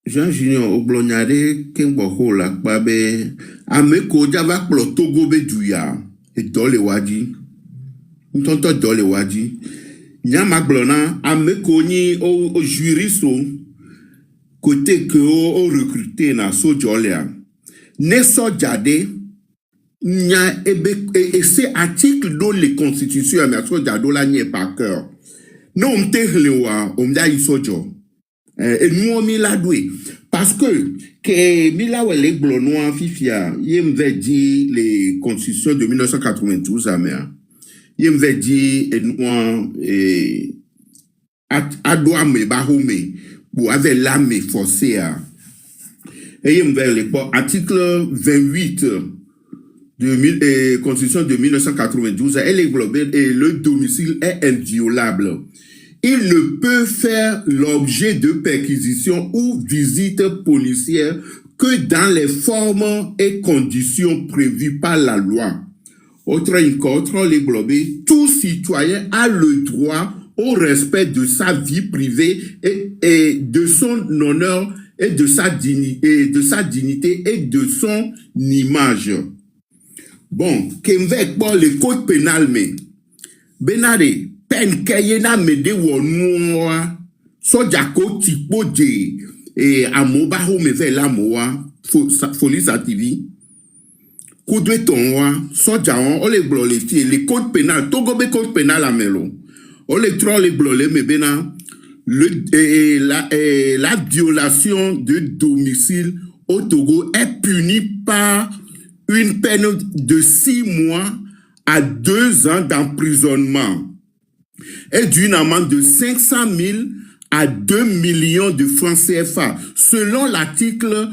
Jean Junior, au Blognare, Kembo la Babe, Ameko Java Plo Togo Beduya, et Dole Wadi, Ntonto Dole Wadi, Nyama Blona, Ameko ni au juristo, côté que au recruté na so Jolia, Neso Jade, Nya et c'est article dans les constitutions, mais so Jado la n'y est pas cœur. Non, on te lewa, on da isojo. Et nous on mis la doué parce que Mila Wele Blonois Fifia, il me dit les constitutions de 1992 à mer. Il me dit et nous adoua me bahome pour avec l'âme forcée à et il me dit article 28 de constitution de 1992 elle est globale et le domicile est inviolable. Il ne peut faire l'objet de perquisitions ou visites policières que dans les formes et conditions prévues par la loi. Autre les globés, tout citoyen a le droit au respect de sa vie privée et de son honneur et de sa dignité et de son image. Bon, qu'avec le code pénal, mais Benare, pen kayena mede wonua soja ko tipo de et amoba ho me ve la moa police TV kudwe tonwa soja on le blole ti le code pénal togo be code pénal amelo on le tro le blole me bena la violation de domicile au Togo est punie par une peine de 6 mois à 2 ans d'emprisonnement et d'une amende de 500 000 à 2 millions de francs CFA, selon l'article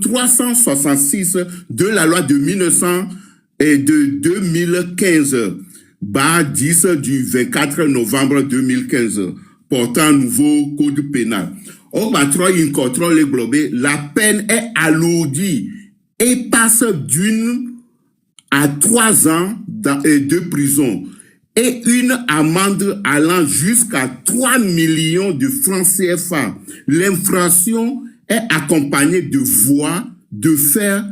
366 de la loi de 2015, bar 10 du 24 novembre 2015, portant un nouveau code pénal. Au contrôle les globés, la peine est alourdie et passe d'une à 3 ans de prison et une amende allant jusqu'à 3 millions de francs CFA. L'infraction est accompagnée de voies, de faits,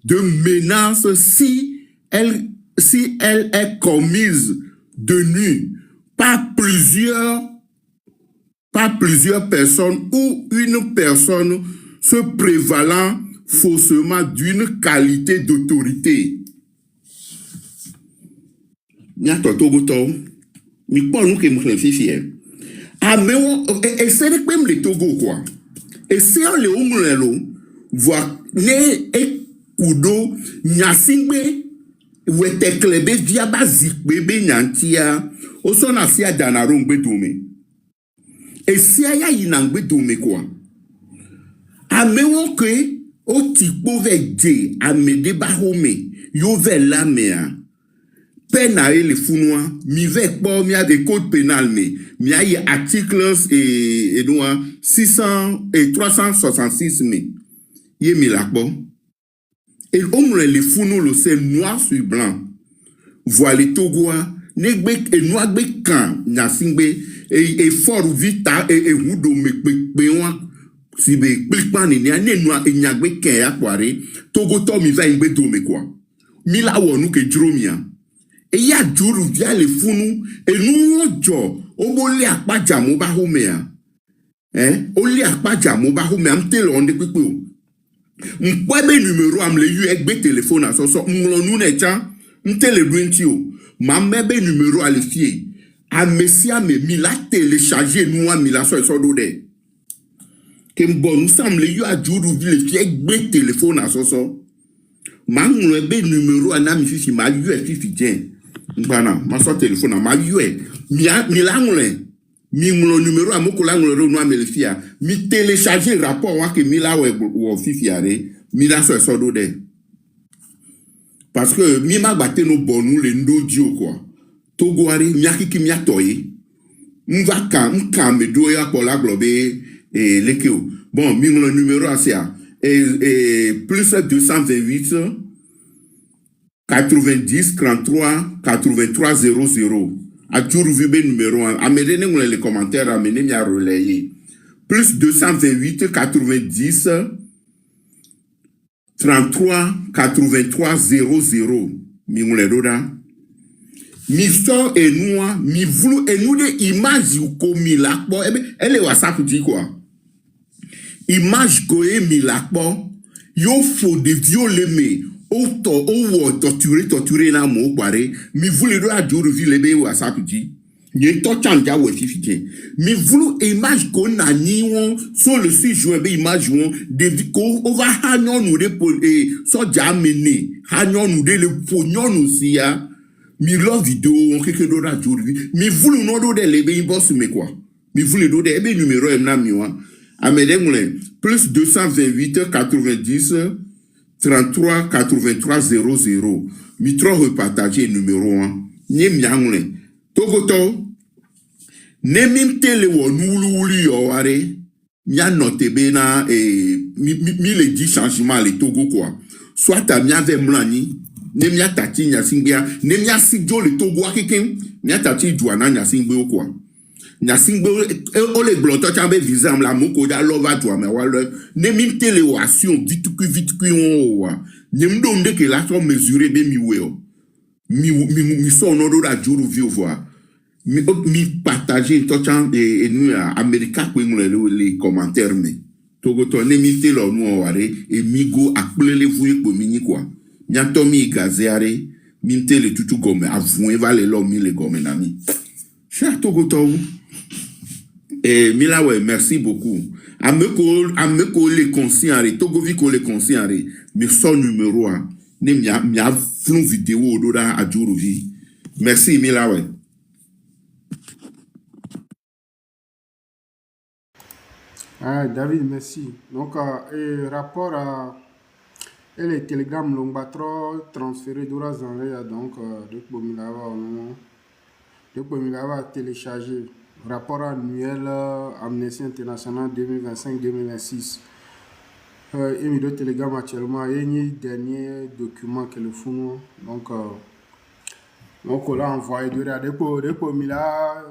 de menaces si elle est commise de nuit par plusieurs personnes ou une personne se prévalant faussement d'une qualité d'autorité. Nya Togo to mi po nu ke mkle fifie a me et c'est le Togo quoi et c'est le umlelo voit ne e kudo nya singbe wete klebe via basic bebe nyantia o so na sia dana rongbe dome et sia ya yinangbe dome quoi a me won ke o tipo ve de a me de ba home yo ve la mea peine à les founois, mi vek pas, mi a des codes pénal, mi a y articles et nous, 600 et 366, mais, y mi la bon. Et on les founou, le c'est noir sur blanc. Voilà, Togoa, negbe, et noir be kan, na singbe, et fort vita, et wudo me bewa, si be, plikman, ne noir, et nyagbe ken ya kware, Togo to mi va ingbe do me kwa. Mi la wonu ke dromia. Et ya djuru via les funu, et nous ojo, obole akpaja mo ba homea. Oli akpaja mo ba homea, mtele onde kwipo. Mkwebe numéro am le yu ekbe téléphone à so mlonu necha, mtele duentio. Ma mebe numéro à le fie. A messia me mi la télécharger nous a mi la so do de. Kembo nous sam le yu a djuru via le fie ekbe téléphone à so. Ma mlebe numéro a na mi fifi ma yu e fifi jen. Mbana, ma so téléphone ma yue mi la ngule mi ngulo numéro a moko la ngule no amele fia mi télécharger rapport wa ke mi la wo fifi are mi la so do de parce que mi ma batte no bonu le ndodio quoi Togo are mi akiki mi atoye mva kan me do ya ko la globe et lekeo bon mi ngulo numéro a c'est plus 228 90 33 83 00. A toujours vu le numéro 1. Amenez les commentaires, amenez mi à relayer. Plus 228 90 33 83 00. Mi mule doda. Mi so et nous, mi vlu et nous des images ko mi lakbo. Elle est WhatsApp dit quoi? Image ko e mi lakbo. Yo faut de violer me. Torturé na mo kware mi voulez do adjuru vi lebe WhatsApp di ni to chanja we fifi mi voulou image ko na ni won so le 6 juin be image won de ko over hanyon nou de so jamene hanyon nou de le pognon nou si ya mi love vidéo on keke do adjuru vi mi voulou no do de lebe boss me quoi mi voulez do de ebe numéro em na mi wa amede mule plus 228 90 33 83 00. Mitro repartager numéro 1. Ni miangle. Togoto. Ne mim tele wo nulu yo are. Mia note bena mi le dit changement le Togo quoi. Soit ta mia ve mlani. Ne mia tati nya singbia. Ne mia sigjo le Togo akikem. Mia tati juana nya singbe quoi. Nya singbe o le blonto chambe visa la moko da lova toi me wale ne mi téléwation vite ku on wa ne mdo mde ke la so mesurer be mi weo mi so no do da juru vi voir mi partager to chan et nous America ku les commentaires me Togo to ne mi telo no ware et mi go akplele vous ko mi ni quoi nya to mi gazeare mi tele tutu gome avouer va le lo mi le gome na mi cher Togo to. Et Milawe, merci beaucoup. Ameko les conscients, Togo vi ko les conscients, mais son numéro a, ne mia flou vidéo doda a Djourouvi. Merci Milawe. Ah, David, merci. Donc, rapport à les télégrammes Longbatro transféré d'Ora Zanrea, donc, depuis Milawa téléchargé. Rapport annuel Amnesty International 2025-2026. Il y a deux télégrammes actuellement. Il y a un dernier document que le font. Donc, on l'a envoyé depuis Mila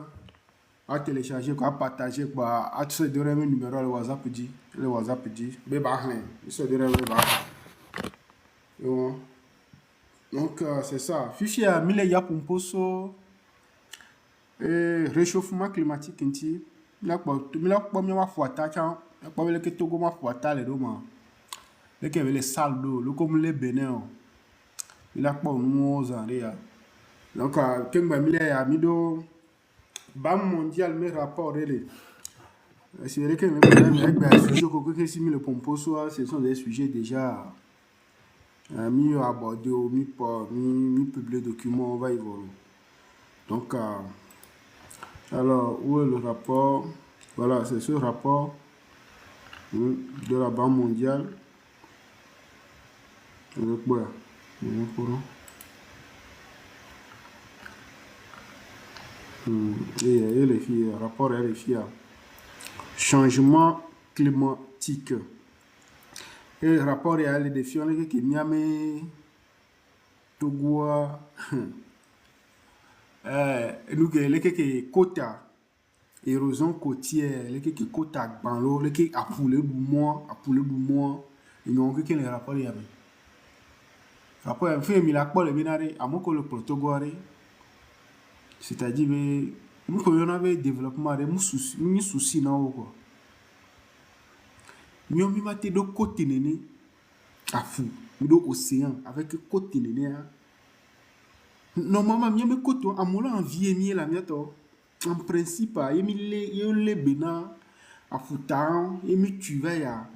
a téléchargé, a partagé, a tout ce numéro le WhatsApp dit. Le WhatsApp dit. Donc, c'est ça. Fichier à Mila Yapumposo. Réchauffement climatique inti la kwa mi wa fuata cha kwa vile ke Togo ma fuata le do ma le ke vele saldo le comme le Bénin la kwa nous zanria donc kemba mi le ya mi do bam mondial me rapport ele c'est vrai que avec ba sujet ko ke si mi le pomposo ce sont des sujets déjà mi abordé mi publier document on va y voir donc alors, où est le rapport? Voilà, c'est ce rapport de la Banque mondiale. Et les filles, rapport à les filles, changement climatique. Et rapport à les défis, on est qui miame Togoa, nous que les qui quota érosion côtière, les qui quota banlo, les qui a poulet boumois, ils n'ont que les rapports y avait. Rapport à fait mila quoi le binare, à mon que le protogore, c'est-à-dire nous quand on avait développement, nous souci non quoi. Nous avons mis de côté néné à fou, nous océan avec côté néné. Normalement, mieux me côté à mon envie mieux la miette. En principe, il les bena à foutan et mi tu vas ya.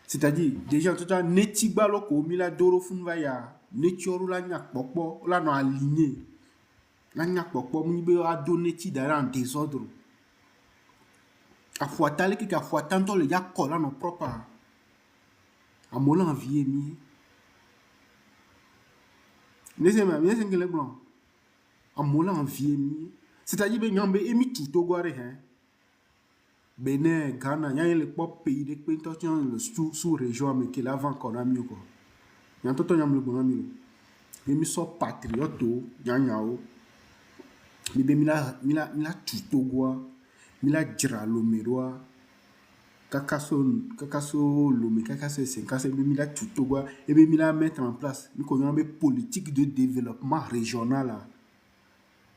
C'est-à-dire déjà tout à neti balo ko mi la doro fun va ya. Neti oru la nyak pokpo la no aligné. La nyak pokpo mi be a donner ti dans en désordre. A fouatale qui a fouatanto le ya kola no propre. À mon envie mi. N'est-ce pas bien c'est le blanc. À mon envie mi. C'est-à-dire que nous avons tout au Guaré. Bénin, Ghana, il y a les pays de la sous-région, mais qui est avant qu'on a mieux. Il y a tout le monde qui a mieux. Mais sont patriotes, il y a mais tout au Guaré, il y a Jiraloméroa, Kakaso, Lomé, Kakaso, Senkasse, il y a tout au Guaré, et bien il y a mettre en place une politique de développement régional.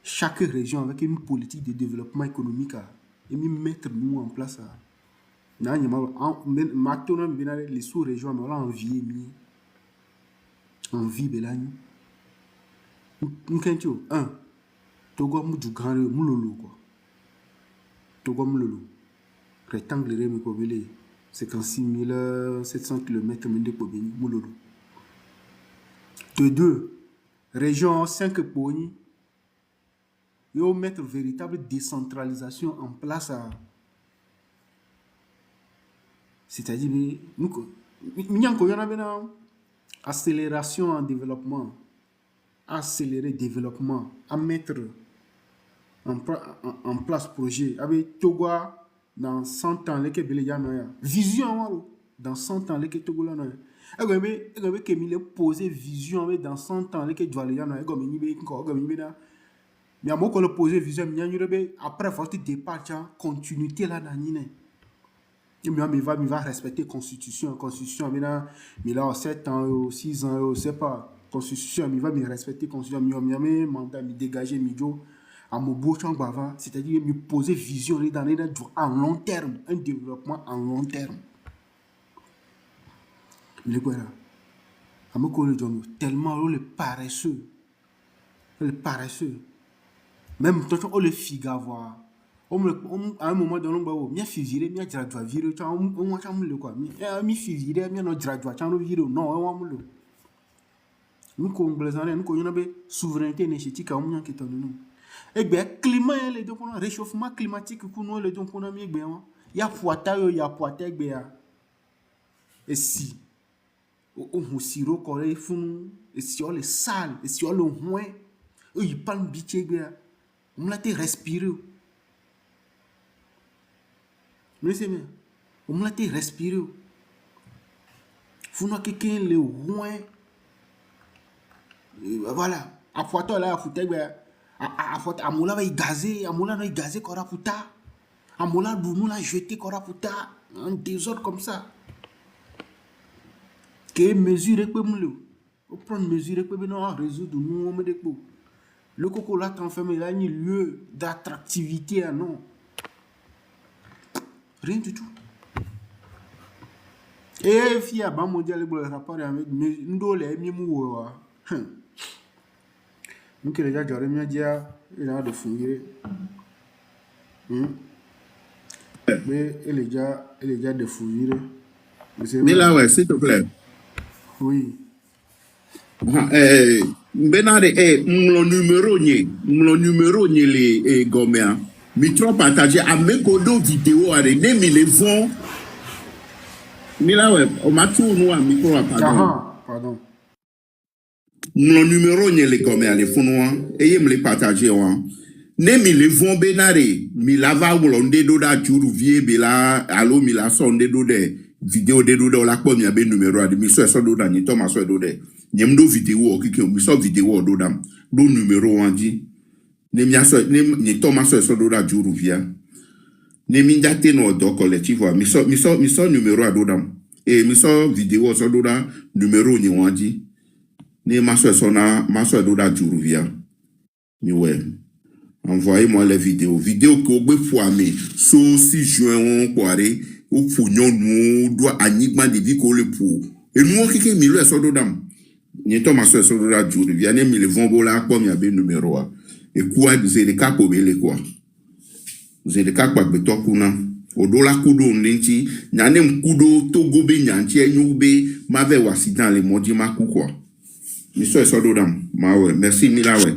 Chaque région avec une politique de développement économique et mettre nous en place. Maintenant, les sous-régions, mais là, en vie, belani. Un, Togo du grand moulolo, quoi. Togo moulolo. Rectangle, mais pour belé, 56 700 km, mais de Pobini, moulolo. De deux, région 5 Pony. Il faut mettre une véritable décentralisation en place. C'est-à-dire, nous avons accélération en développement, accélérer le développement, à mettre en place projet. Avec Togo, dans 100 ans, vision, dans 100 ans, les Togo, il poser vision dans 100 ans, les mais à moi qu'on le pose vision après votre départ continuité là il va respecter constitution mais là 7 ans 6 ans c'est pas constitution il va me respecter constitution mais mandat me dégager mijo à mon beau champ bava c'est-à-dire me poser vision dans en long terme un développement en long terme il est quoi là à moi qu'on le donne tellement le paresseux même quand on le figa voir à un moment donné on m'a fait virer m'a dit à virer on m'a chamé le quoi mi fait virer m'a non dit à chamé virer non on m'a le nous congolais nous connaissons souveraineté énergétique à un qui est en nous et bien climat les donc on a réchauffement climatique que nous les donc on a mis bien il y a poita bien et si on siro coré fou et si on les sale et si on le moins il parle biché bien on l'a respiré. Mais c'est bien. On l'a respiré. Faut que quelqu'un le loin. Voilà. À Poitou là, à Fouté, à Moula va y gazer, à Moula va y gazer Koraputa. À Moula Boumou l'a jeté Koraputa. Un désordre comme ça. Quelle mesure peut nous on prend mesure peut nous résoudre nous on met des coups. Le coco là t'enferme là un lieu d'attractivité non rien du tout et fille à bas mondial le rapport avec nous les mieux mou nous que les gars j'aurais mieux dire il a de fouiller mais il est déjà de fouiller mais là ouais s'il te plaît oui Benare mon numéro ni les gomea mi trop partager à mes codes vidéo à les les vont mais là ouais on m'a tout nous à micro pardon mon numéro ni les gomea les fonds et me les partager Ne mi le vont benare, mi la va wlonde do da juru vie bela, alo mi la sonde do de vidéo de do la kwa mi abe numéro ade, mi so do da, ni to ma so do de. Nyem do vidéo o kike, mi so vidéo do dam, do numéro anji. Ne mi aso, ni to ma so do da juru via. Ne mi njate no do collectif wa, mi so numéro ado dam. E mi so vidéo so do da numéro ni wanji. Ne ma so do da juru via. Ni we. Envoyez-moi les vidéos. Vidéo que vous pouvez so 6 juin, poiré, ou pour nous, doit anigma de vie qu'on le pour. Et nous, on kike mille so do dam. Ni to ma so do da juru via, ne mi le vombo la, comme yabe numéro a. Et quoi, vous avez des cas pour le quoi. Vous avez des cas pour beto kuna. Odola kudo ndinchi, nyane mkudo togo be nyanchi enyube mave wasi dans les modi maku quoi. Miso so do dam. Ma ouais, merci mila ouais.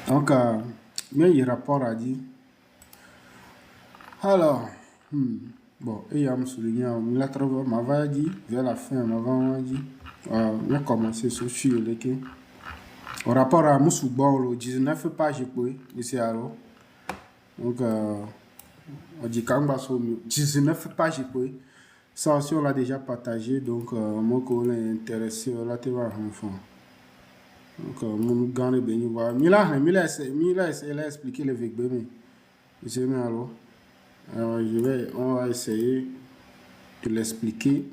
Donc, il y a un rapport à dire. Alors, bon, il y a un souligné, il a trouvé, m'avait dit, vers la fin, m'avait dit, il a commencé sur le quai. Au rapport à Moussouban, le 19 pages, ici alors. Donc, on dit quand on 19 pages, ça aussi on l'a déjà partagé, donc, moi, qu'on est intéressé, là, tu vas enfant. Donc, mon gars est béni. Il a expliqué le VGB, mais alors, on va essayer de l'expliquer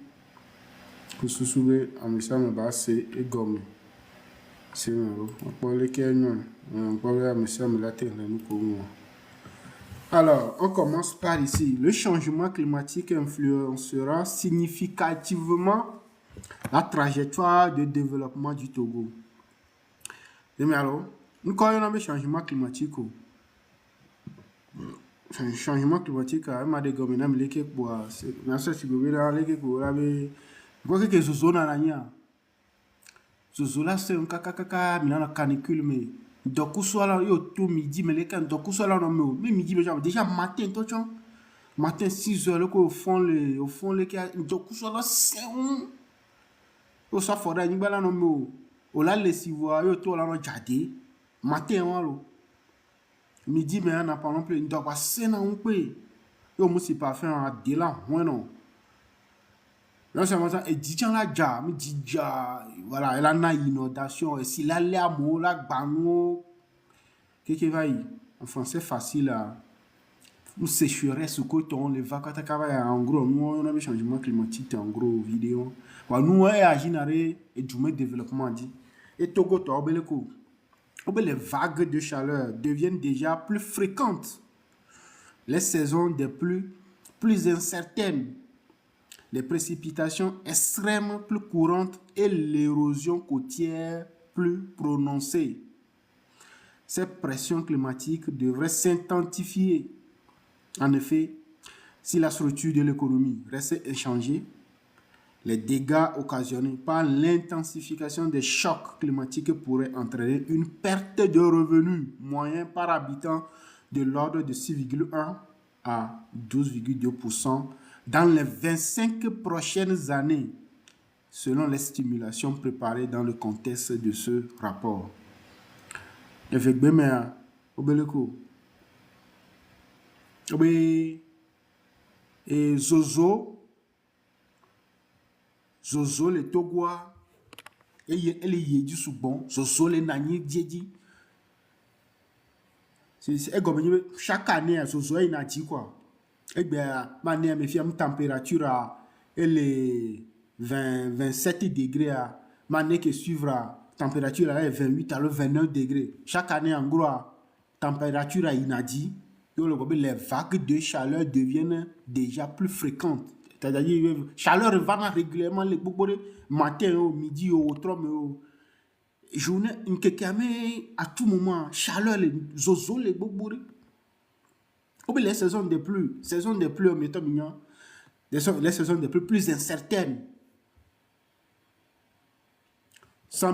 pour se souvenir à Michel Mbasse et Gomme. C'est alors, on parle on parle à Michel Mbasse. Alors, on commence par ici. Le changement climatique influencera significativement la trajectoire de développement du Togo. Mais alors, nous connaissons le changement climatique. Le changement climatique, il m'a dit que je vais faire pour que je zone à la zola c'est un caca, mais la canicule, mais donc soit là, yo tout midi, mais les can donc soit là non mais midi déjà matin toi tu matin 6 heures au fond les donc soit là c'est un au ça faudra ni bala non mais au là les si voir yo tout là non jardin matin walo midi mais on n'a pas non plus donc c'est na on peut yo mo si pas faire un de là non. Là, c'est ça, et dit la ja, me dit ja, voilà, elle a une inondation, et si là, l'air mot, là, bano, qu'est-ce va y? En français, facile, là, nous sécheresse ce coton, les vacances, en gros, nous, on a un changement climatique, en gros, vidéo. Nous, on a agi, et du développement, dit. Et Togo, toi, les vagues de chaleur deviennent déjà plus fréquentes. Les saisons des pluies plus incertaines. Les précipitations extrêmes plus courantes et l'érosion côtière plus prononcée. Cette pression climatique devrait s'intensifier. En effet, si la structure de l'économie reste inchangée, les dégâts occasionnés par l'intensification des chocs climatiques pourraient entraîner une perte de revenus moyens par habitant de l'ordre de 6,1 à 12,2% dans les 25 prochaines années, selon les stimulations préparées dans le contexte de ce rapport. Avec Béméa, Obeleko, et Zozo les Togois, et les Yédi Soubon, Zozo les Nani Djedi. C'est comme chaque année, Zozo il a dit quoi? Eh bien, ma température à 27 degrés, ma qui suivra température à 28 à 29 degrés. Chaque année, en gros, température à inadie, les vagues de chaleur deviennent déjà plus fréquentes. C'est-à-dire, chaleur va régulièrement les matin, au midi, au automne, journée, à tout moment, chaleur, les zozo, les bobore. Les saisons des pluies, les saisons des pluies plus incertaines. Sans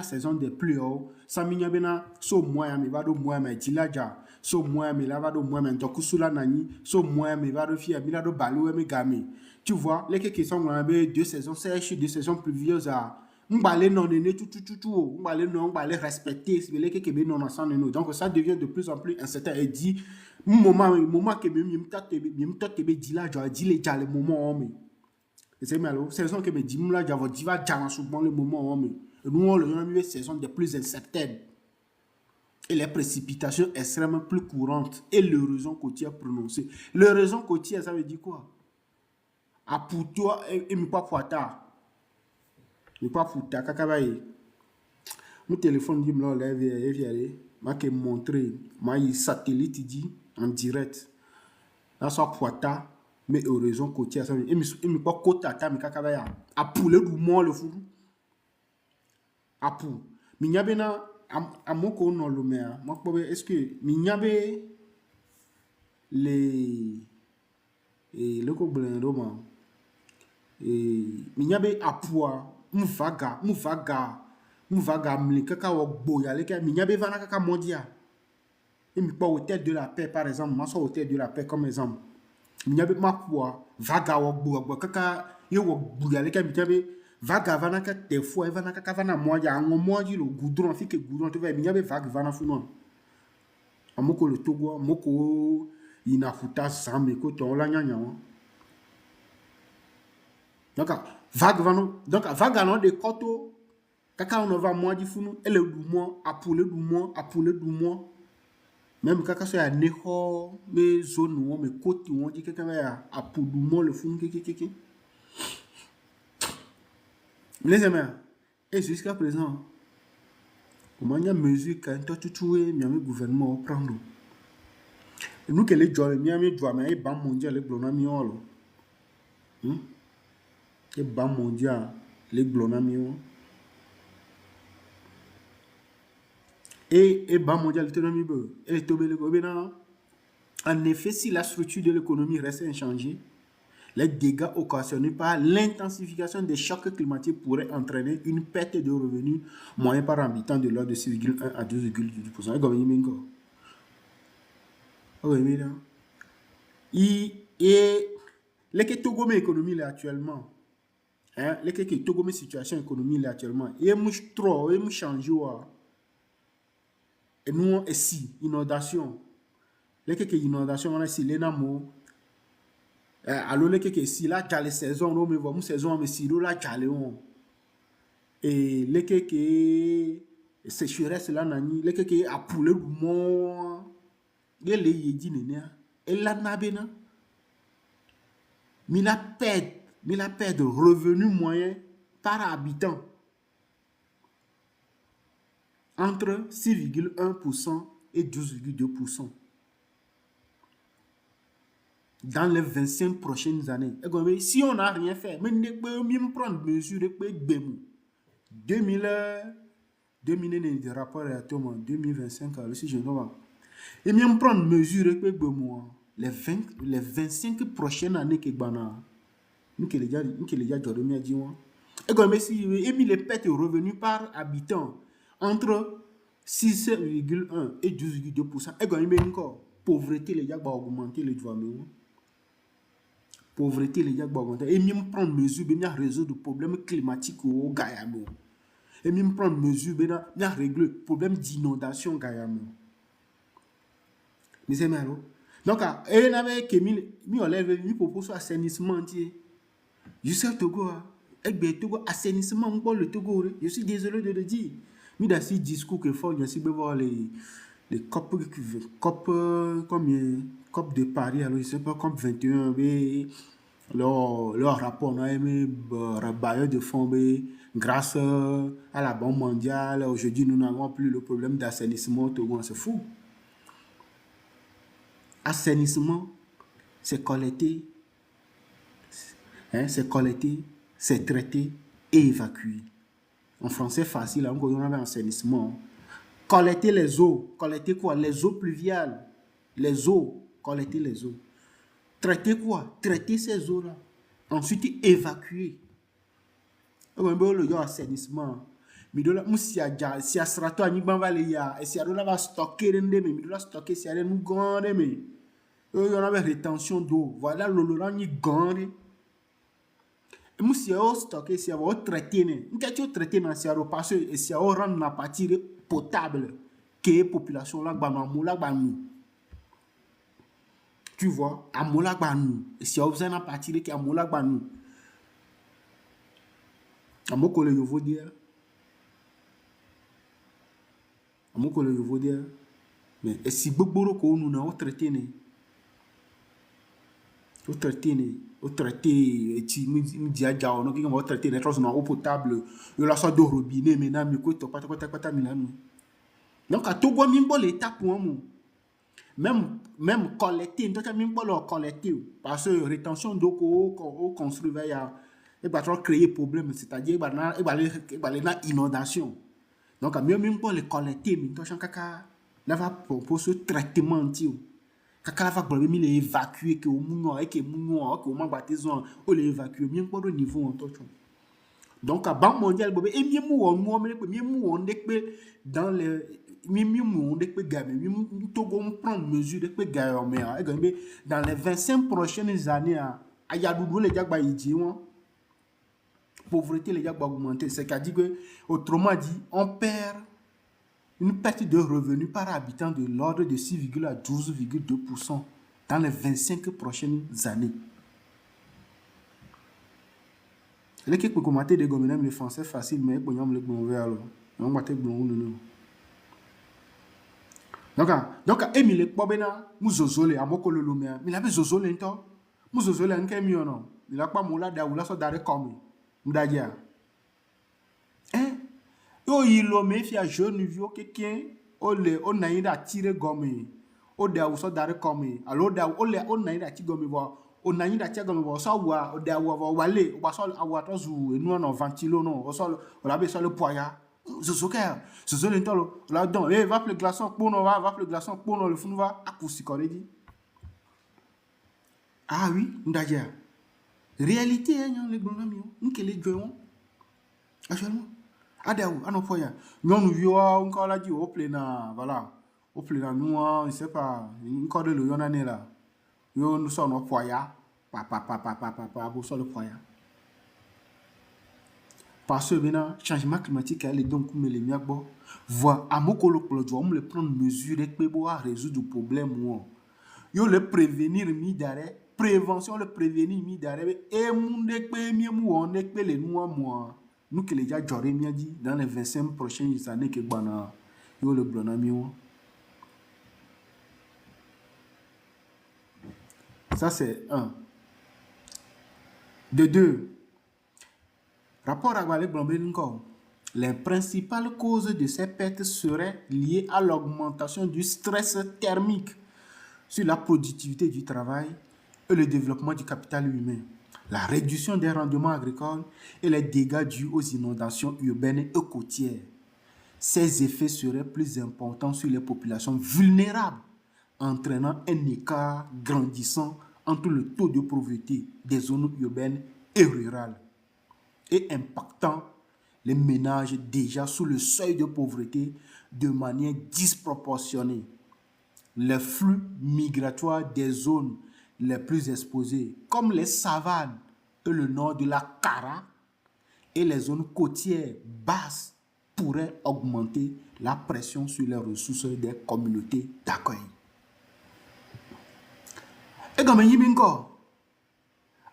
saison des pluies, sans minya bena so moya me vado moya me tilaja, so moya me lavado moya me tokusula nani, so moya me vado fia mi lado balu me game. Tu vois, les quelques sont 2 saisons sèches, 2 saisons pluvieuses On va aller non tout, on va aller non, on va aller respecter, c'est les qui non ensemble. Donc ça devient de plus en plus incertain. Et dit, moment que me dit là, je dis les le moment, mais c'est malo, saison que me dit là, j'avais dit va souvent le moment, mais nous on le saison des plus incertaines. Et les précipitations extrêmement plus courantes et l'horizon côtier prononcé. L'horizon côtier, ça veut dire quoi? À pour toi, et me pas pour tard. Je pas foutre kakabaye mon téléphone dit me lève et vient m'a que montrer m'a satellite dit en direct là soit poita mais horizon côtier ça et me pas côte à me kakabaye à pouler du moins le fou à pou mi nyabe na à moko non le mer moi est-ce que mi nyabe les et le ko blendo ma et mi nyabe à poa mvaga mli kaka wo boya le ka mi nyabe vana kaka mondia et mi pas hôtel de la paix par exemple moi so hôtel de la paix comme exemple mi nyabe ma poa vaga wo boya kaka yo wo boya le ka mi nyabe vaga vana ka te fo vana kaka vana mondia ngo mondia le goudron fi que goudron te va mi nyabe vaga vana fu non amoko le Togo moko ina futa zambe ko to la nyanya donc vague non de koto kaka on va moi du funu elle du mois à pouler du mois même kaka so ya neho me zone wo me côté on dit kaka ya à pour du mois le funu kiki les amis et jusqu'à présent comment y a mesure quand tu tuer mi gouvernement prendre nous que les joie mi doit mais ban mondial le blona mi olo et ban mondial les blona mi et ban mondial l'économie et en effet si la structure de l'économie reste inchangée les dégâts occasionnés par l'intensification des chocs climatiques pourraient entraîner une perte de revenus moyen par habitant de l'ordre de 6,1 à 12,2%. Et les Togo mais économie là actuellement les Togo mais situation économie là actuellement et mouche trop et mouche changer et nous ici inondation les inondation on a ici les namo alors les ici là déjà les saisons on me voit mon saison mais si là déjà on et les sécheresse là nani les a pouler du monde les yedi nene et la nabena mi la perte de revenus moyens par habitant entre 6,1% et 12,2% dans les 25 prochaines années. Et si on n'a rien fait, mais ne peut même prendre mesure de 2000 de rapport à 2025 si je ne vois pas. Et même prendre mesure de les 25 prochaines années que bana nous que les gars dormi dit moi. Et si et les pertes de revenus par habitant entre 6,1 et 12,2%. Et quand il encore pauvreté les gars va augmenter les droits pauvreté les gars va augmenter et même prendre mesure bien résoudre le problème climatique au Gayamo et même prendre mesure bien régler le problème d'inondation Gayamo mais c'est malo donc et n'avait que mi enlève mi propose assainissement entier jusqu'à Togo et Togo assainissement pour le Togo je suis désolé de le dire mais dans ce discours que faut je voir les COP combien COP de Paris alors je sais pas COP 21 mais leur rapport on a aimé bailleur de fonds grâce à la Banque mondiale aujourd'hui nous n'avons plus le problème d'assainissement au Togo c'est fou. Assainissement c'est collecter c'est traiter et évacuer. En français facile, on a un assainissement. Collecter les eaux. Collecter quoi? Les eaux pluviales. Les eaux. Collecter les eaux. Traiter quoi? Traiter ces eaux-là. Ensuite, évacuer. Le assainissement. Mais si y a strato à Niban Valéa, et si y a va stocker, mais stocker, si y a nous gagner, mais il y a rétention d'eau. Voilà le Laurent ni gagner. Nous si on stocke si on traiter ne qu'est-ce traiter dans si on parce que si on rend la partie potable que population là ba nous là ba nous tu vois à mola ba nous si on besoin la partie que à mola ba nous amoko le yovo dire mais si gbogbo ko nous na on traiter ne o traité ti mi dia jao no ki mo traité ne tros no eau potable yo la so do robinet mais na mi ko to pata mi lanu donc à tout bon mi bo l'étape pour mo même collecter donc mi bo le collecter parce que rétention d'eau ko construire ya e ba trop créer problème c'est-à-dire e ba na inondation donc à mi bo le collecter mi to chan kaka la va pour ce traitement ti kaka va problème il est évacué que au mouno et que mouno que au mabatizo o le évacuer mi po do niveau en to donc à banque mondiale bobe e mi mu won mo mi mu won de pe dans les mi mu won de pe gabe mi to go prendre mesure de pe gabe mais e gambe dans les 25 prochaines années a ya dudu le jagba yiji won pauvreté les jagba augmenter c'est à dire que autrement dit on perd une perte de revenus par habitant de l'ordre de 6, à 12,2% dans les 25 prochaines années. Les qui peuvent commenter des gommes le français facile, mais ils ont le bon verre. On va te blonde. Donc, Emile Bobena, Mouzozole, Amokolo Lumia, il avait Zozole en temps. Mouzozole en camion. Il n'a pas moula d'aoula so d'arrêt comme. M'dadia. Yo ilo me fi a jeune vieux quelqu'un o na ida tire gomme o da so dare comme alo da o na ida ti gomme o na ida ti gomme so wa o da wa wale o so awa to zu enu na ventilo no o so o la be so le poya zo le tolo la don va le glaçon pour no va le glaçon pour no le funu va akusi koredi ah oui ndaja réalité hein les bonami nkele joyon actuellement Adéo, à nos points. Non, nous vivons encore là, au plein, voilà. Au plein, nous, je ne sais pas, encore de l'eau, on est là. Nous sommes au poya. Papa, vous sommes le poya. Parce que maintenant, changement climatique, elle est donc comme les miens, voir à mon collègue, on le prendre mesure et pour résoudre le problème. Yo le prévenir, mis d'arrêt. Prévention, le prévenir, mis d'arrêt. Et mon décpé, on décpé les moi. Nous qui les déjà j'aurais bien dit dans les 25 prochaines années que bana yo le blonami. Ça c'est un. De deux. Rapport à Gualé Blombe encore. Les principales causes de ces pertes seraient liées à l'augmentation du stress thermique sur la productivité du travail et le développement du capital humain, la réduction des rendements agricoles et les dégâts dus aux inondations urbaines et côtières. Ces effets seraient plus importants sur les populations vulnérables, entraînant un écart grandissant entre le taux de pauvreté des zones urbaines et rurales et impactant les ménages déjà sous le seuil de pauvreté de manière disproportionnée. Les flux migratoires des zones les plus exposées, comme les savanes et le nord de la Kara et les zones côtières basses, pourraient augmenter la pression sur les ressources des communautés d'accueil. Et comme Yimingo,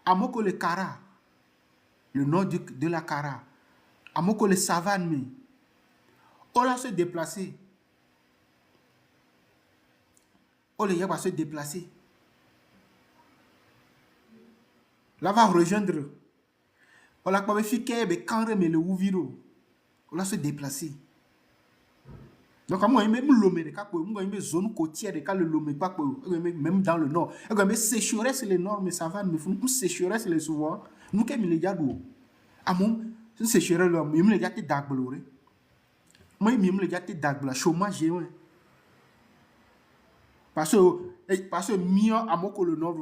à Moko le Kara, le nord de la Kara, à Moko le savanes, on va se déplacer. On va se déplacer. Là va rejoindre. On va pas faire mais quand mais le ouviro. On va se déplacer. Donc moi même l'homme de capo, moi même zone côtière de cal le l'homme pas même dans le nord. Et même sécheresse les normes ça va mais nous sécheresse les souvent. Nous que les gars d'eau. Ah mon, sécheresse là, même les gars te dagbloré. Moi même les gars te dagbla chômage ouais. Parce que mieux à Moko le nord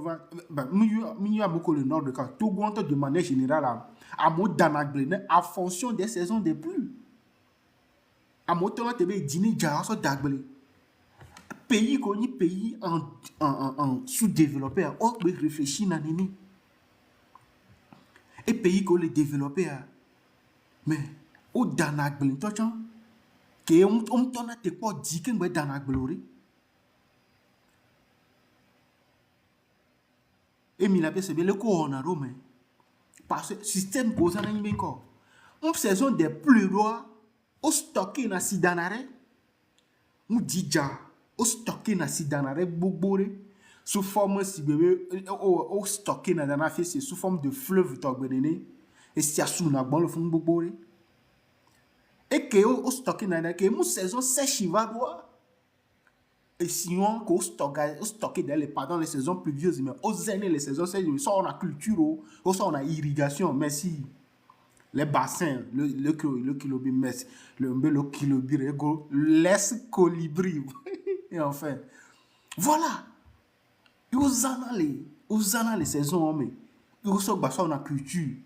mieux à Moko le nord de cas tout compte de manière générale à mot d'anaglé en fonction des saisons des pluies à mot de te dîner déjà so d'aglé pays connu pays en sous-développé on peut réfléchir na nini Et pays qu'on les développé, mais au Danagblin, toi, que on t'en a te pas dit que moi Danagblori. Et Milabé, c'est bien le corona, mais parce que le système cause en anime encore. On saison des plus lois, au stocké na sidanare, on dit déjà, au stocké na sidanare, bobore, sous forme si bébé, au stocké na dana fait, c'est sous forme de fleuve, t'ogbené, et si à sous na bon le fond bobore. Et que au stocké na que mon saison sèche va doit. Et sinon, qu'au stocké dans les pardon les saisons pluvieuses, mais aux années les saisons sèches, ça on a culture, ou ça on a irrigation, mais si les bassins, le kilobi, le kilobi, laisse colibri. Et enfin, voilà. Ils ont les saisons, mais ils ont la culture.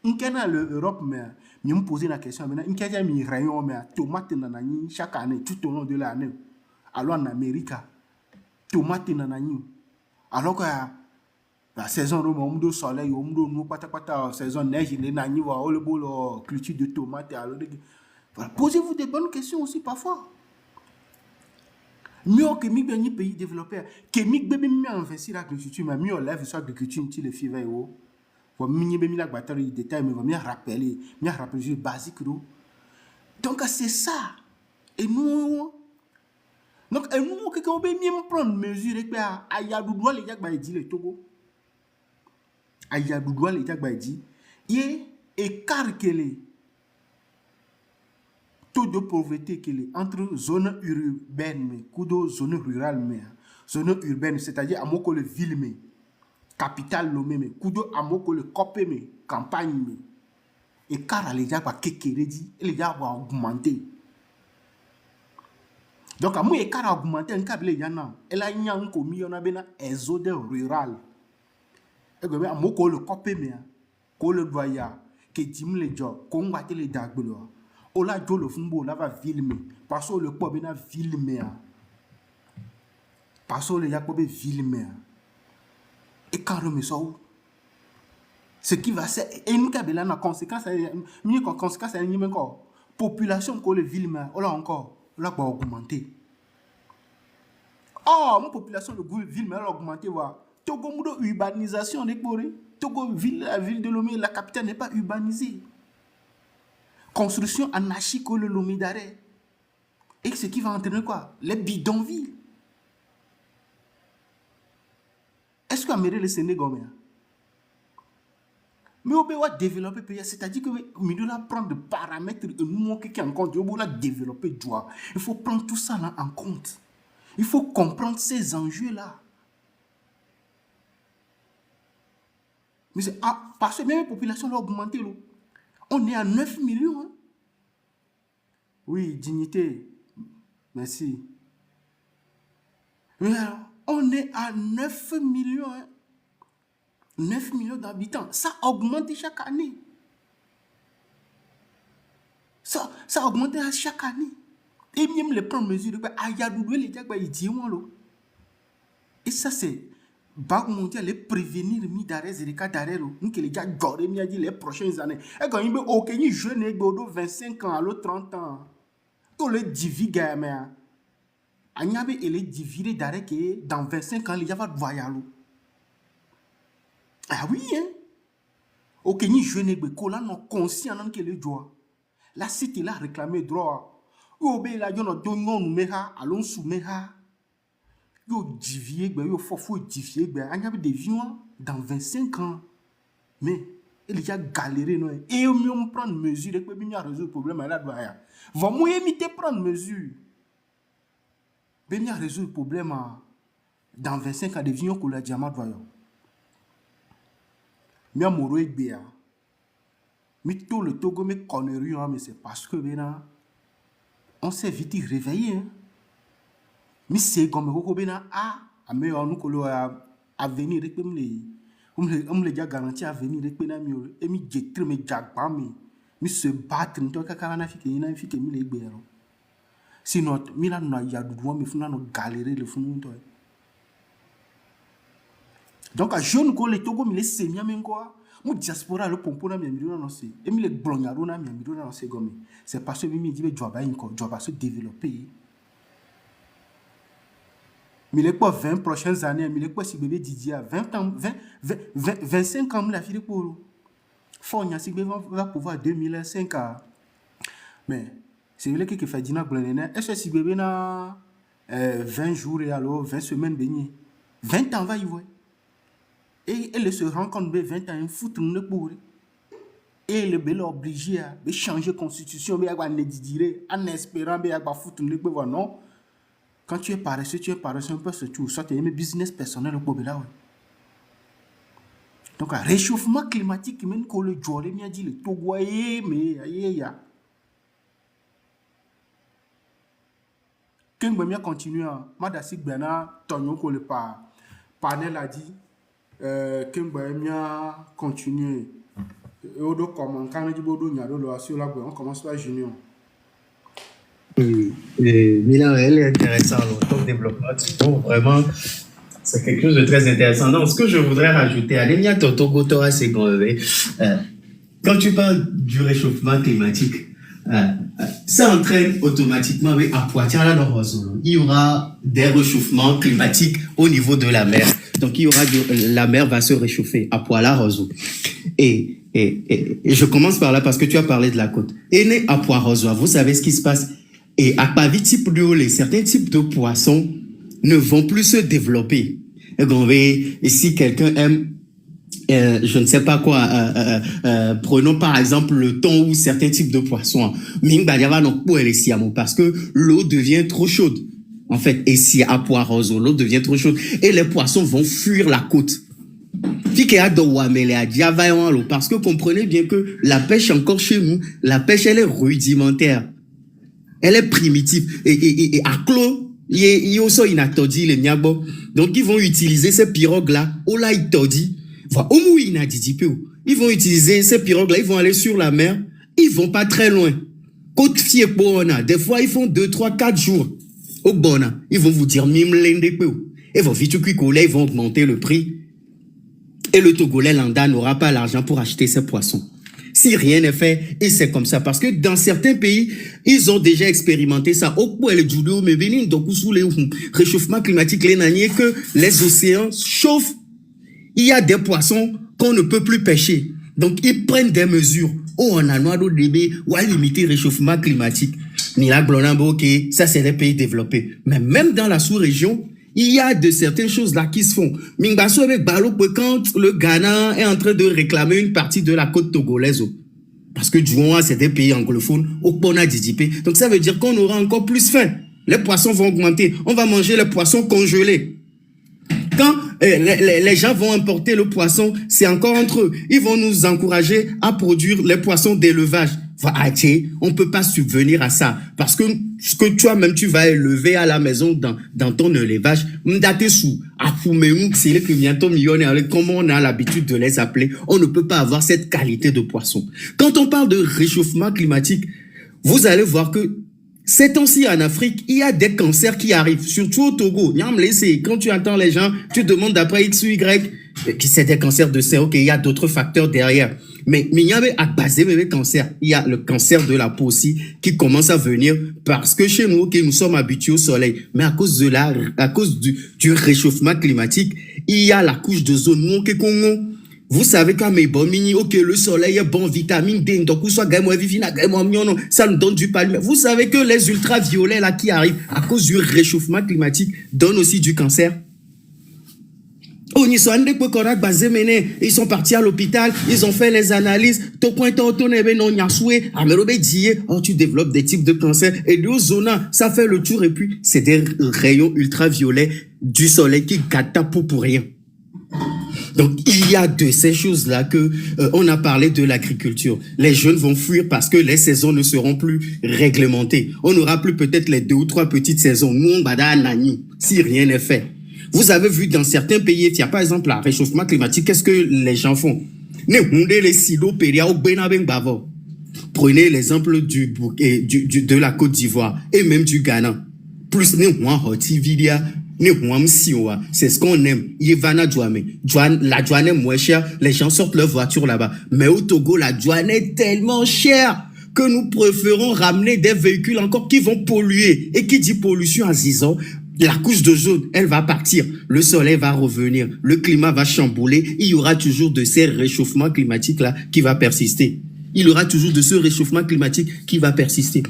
On a l'Europe, mais je me pose la question, maintenant, on a mis rayon, mais tomate nanani chaque année, tout au long de l'année. Alors en Amérique, tomate nanani. Alors que la saison de mon soleil, on nous pata saison neige, les nani va au le culture de tomates. Voilà. Posez-vous des bonnes questions aussi parfois. Mieux que mi bien pays développé, que mi bébé mi investir l'agriculture, mais mieux lève sur l'agriculture ti le fivet ou. Va mi bien mi la batterie détail, mais va mi rappeler basique do. Donc c'est ça. Et nous donc et nous que on peut bien prendre mesure et que aya doudou les jak ba dit le Togo. Aya doudou les jak ba dit et écart que les taux de pauvreté qu'il est entre zone urbaine et zone rurale mais zone urbaine c'est-à-dire amoko le ville mais capitale lomé mais kudo amoko le copé mais campagne mais et car les gens va kékéré dit les gens vont augmenter donc à moi et car augmenter un câble les gens et là il y a un commis on a bien un zone rurale et que amoko le copé mais ko le doya que dim les gens qu'on va te les dagbelo ola jo le fumbo la va filmer parce que le pop na filmer parce que le yakobe filmer et carrément ça ce qui va c'est et nous kabela na conséquence mieux que conséquence c'est ni encore population ko le filmer ola encore la va augmenter mon population le ville va augmenter va Togo mudo urbanisation de Corée Togo ville la ville de Lomé la capitale n'est pas urbanisée. Construction anarchique le Lomé d'arrêt. Et ce qui va entraîner quoi? Les bidonvilles. Est-ce qu'on mérite le Sénégal? Mais on peut développer pays, c'est-à-dire que nous devons prendre des paramètres et nous qui en compte, on doit développer droit. Il faut prendre tout ça là en compte. Il faut comprendre ces enjeux-là. Mais c'est parce que même la population a augmenté. On est à 9 millions. Hein? Oui, dignité. Merci. Mais alors, on est à 9 millions. Hein? 9 millions d'habitants. Ça augmente chaque année. Ça augmente à chaque année. Et même les prendre mesures. Et ça, c'est. Banque mondiale les prévenir mi d'arrêt zerika d'arrêt nous que les gars goré mi a dit les prochaines années et quand il me aucun jeune godo 25 ans à l'autre 30 ans tout le diviga mais agnabe et les divider d'arrêt que dans 25 ans les gars va voyager ah oui hein aucun jeune godo là non conscient non que le droit la cité là réclamer droit ou be la jono donnon meha allons soumeha yo divier yo faut divier il y des visions dans 25 ans mais il y a galéré non et mieux prendre mesure et que bien résoudre le problème là doya va moi imiter prendre mesure bien résoudre le problème dans 25 ans des visions que la diamant doya mi amoro egbe mi tout le Togo me connerie mais c'est parce que ben on s'est vite réveillé hein? Mi c'est comme ko bena mais on nous avenir rek les déjà garanti avenir rek na mi et mi jetre me jagba mi se battre to kaka na fike mi le gbero sinon mi la no ya dudu mi funa no galérer le funu to donc à jeune ko le Togo mi le semia men quoi Mon diaspora le pompo na mi amiro na se. Et mi le blonyaro na mi amiro na se gomi. C'est parce que mi dit be job ba inko, job ba se développer. Mi le pas 20 prochaines années, mi le pas si bébé Didier a 20 ans, 25 ans la fille pour. Faut nya si bébé va pouvoir 2005 à. Mais c'est vrai que fait dina blonene. Est-ce que si bébé na 20 jours et alors 20 semaines béni. 20 ans va y voir. Et elle se rend compte que 20 ans, il faut tout le monde. Et le bel obligé à changer la constitution, mais à dire, en espérant que va foutre le monde. Non. Quand tu es paresseux un peu sur tout. Ça, tu es un business personnel au Bobela. Donc, un réchauffement climatique, même quand le Djolé m'a dit, le Togoye, mais aïe. Quand je vais continuer, je vais continuer. Panel a dit. Continuer. On commence par Junior. Milan, elle est intéressante. Ton développement, vraiment, c'est quelque chose de très intéressant. Donc, ce que je voudrais rajouter, quand tu parles du réchauffement climatique, ça entraîne automatiquement, il y aura des réchauffements climatiques au niveau de la mer. Donc, la mer va se réchauffer à Poila Roseau. Et je commence par là parce que tu as parlé de la côte. Et à Poila Roseau, vous savez ce qui se passe. Et à Paviti-Pouliolé, certains types de poissons ne vont plus se développer. Et si quelqu'un aime, je ne sais pas quoi, prenons par exemple le thon ou certains types de poissons. Parce que l'eau devient trop chaude. En fait, et si à Poiroso, l'eau devient trop chaude et les poissons vont fuir la côte. Parce que comprenez bien que la pêche encore chez nous, la pêche elle est rudimentaire. Elle est primitive. Et à clos, il y a aussi une atodi, les niabo. Donc ils vont utiliser ces pirogues-là. Ils vont utiliser ces pirogues-là, ils vont aller sur la mer, ils vont pas très loin. Côte Fiepona, des fois ils font 2, 3, 4 jours. Au bon, ils vont vous dire mime l'endepeu. Et vont vite ils vont augmenter le prix. Et le Togolais lambda n'aura pas l'argent pour acheter ces poissons. Si rien n'est fait, et c'est comme ça. Parce que dans certains pays, ils ont déjà expérimenté ça. Au point le judo, mais bénin, donc sous les réchauffement climatique, les naniers, que les océans chauffent. Il y a des poissons qu'on ne peut plus pêcher. Donc, ils prennent des mesures. Oh, on a noir d'eau débé, ou à limiter le réchauffement climatique. Ni la Glonambo, ok, ça c'est des pays développés. Mais même dans la sous-région, il y a de certaines choses là qui se font. Mingbasso avec Balo, quand le Ghana est en train de réclamer une partie de la côte togolaise. Parce que Djouan, c'est des pays anglophones, au Pona Didipé. Donc ça veut dire qu'on aura encore plus faim. Les poissons vont augmenter. On va manger les poissons congelés. Quand les gens vont importer le poisson, c'est encore entre eux. Ils vont nous encourager à produire les poissons d'élevage. On peut pas subvenir à ça. Parce que ce que toi-même, tu vas élever à la maison dans ton élevage, comme on a l'habitude de les appeler, on ne peut pas avoir cette qualité de poisson. Quand on parle de réchauffement climatique, vous allez voir que ces temps-ci en Afrique, il y a des cancers qui arrivent, surtout au Togo. Quand tu entends les gens, tu demandes d'après X ou Y, c'est des cancers de sein, ok, il y a d'autres facteurs derrière. Mais il y a à baser les cancers. Il y a le cancer de la peau aussi qui commence à venir parce que chez nous, ok, nous sommes habitués au soleil. Mais à cause du réchauffement climatique, il y a la couche de zone Congo. Vous savez qu'à mes bons mini, ok, le soleil est bon, vitamine D, donc ça nous donne du palmier. Vous savez que les ultraviolets là qui arrivent à cause du réchauffement climatique donnent aussi du cancer. Ils sont partis à l'hôpital, ils ont fait les analyses. Tu développes des types de cancers. Et le zona, ça fait le tour et puis c'est des rayons ultraviolets du soleil qui gâtent ta peau pour rien. Donc, il y a de ces choses-là que on a parlé de l'agriculture. Les jeunes vont fuir parce que les saisons ne seront plus réglementées. On n'aura plus peut-être les 2 ou 3 petites saisons. Nous, on bada nani, si rien n'est fait. Vous avez vu dans certains pays, il y a par exemple le réchauffement climatique, qu'est-ce que les gens font? Prenez l'exemple de la Côte d'Ivoire et même du Ghana. Plus C'est ce qu'on aime. Ivana Douane. La douane est moins chère. Les gens sortent leur voiture là-bas. Mais au Togo, la douane est tellement chère que nous préférons ramener des véhicules encore qui vont polluer. Et qui dit pollution à 6 ans, la couche d'ozone, elle va partir. Le soleil va revenir. Le climat va chambouler. Il y aura toujours de ces réchauffements climatiques là qui va persister. Il y aura toujours de ce réchauffement climatique qui va persister.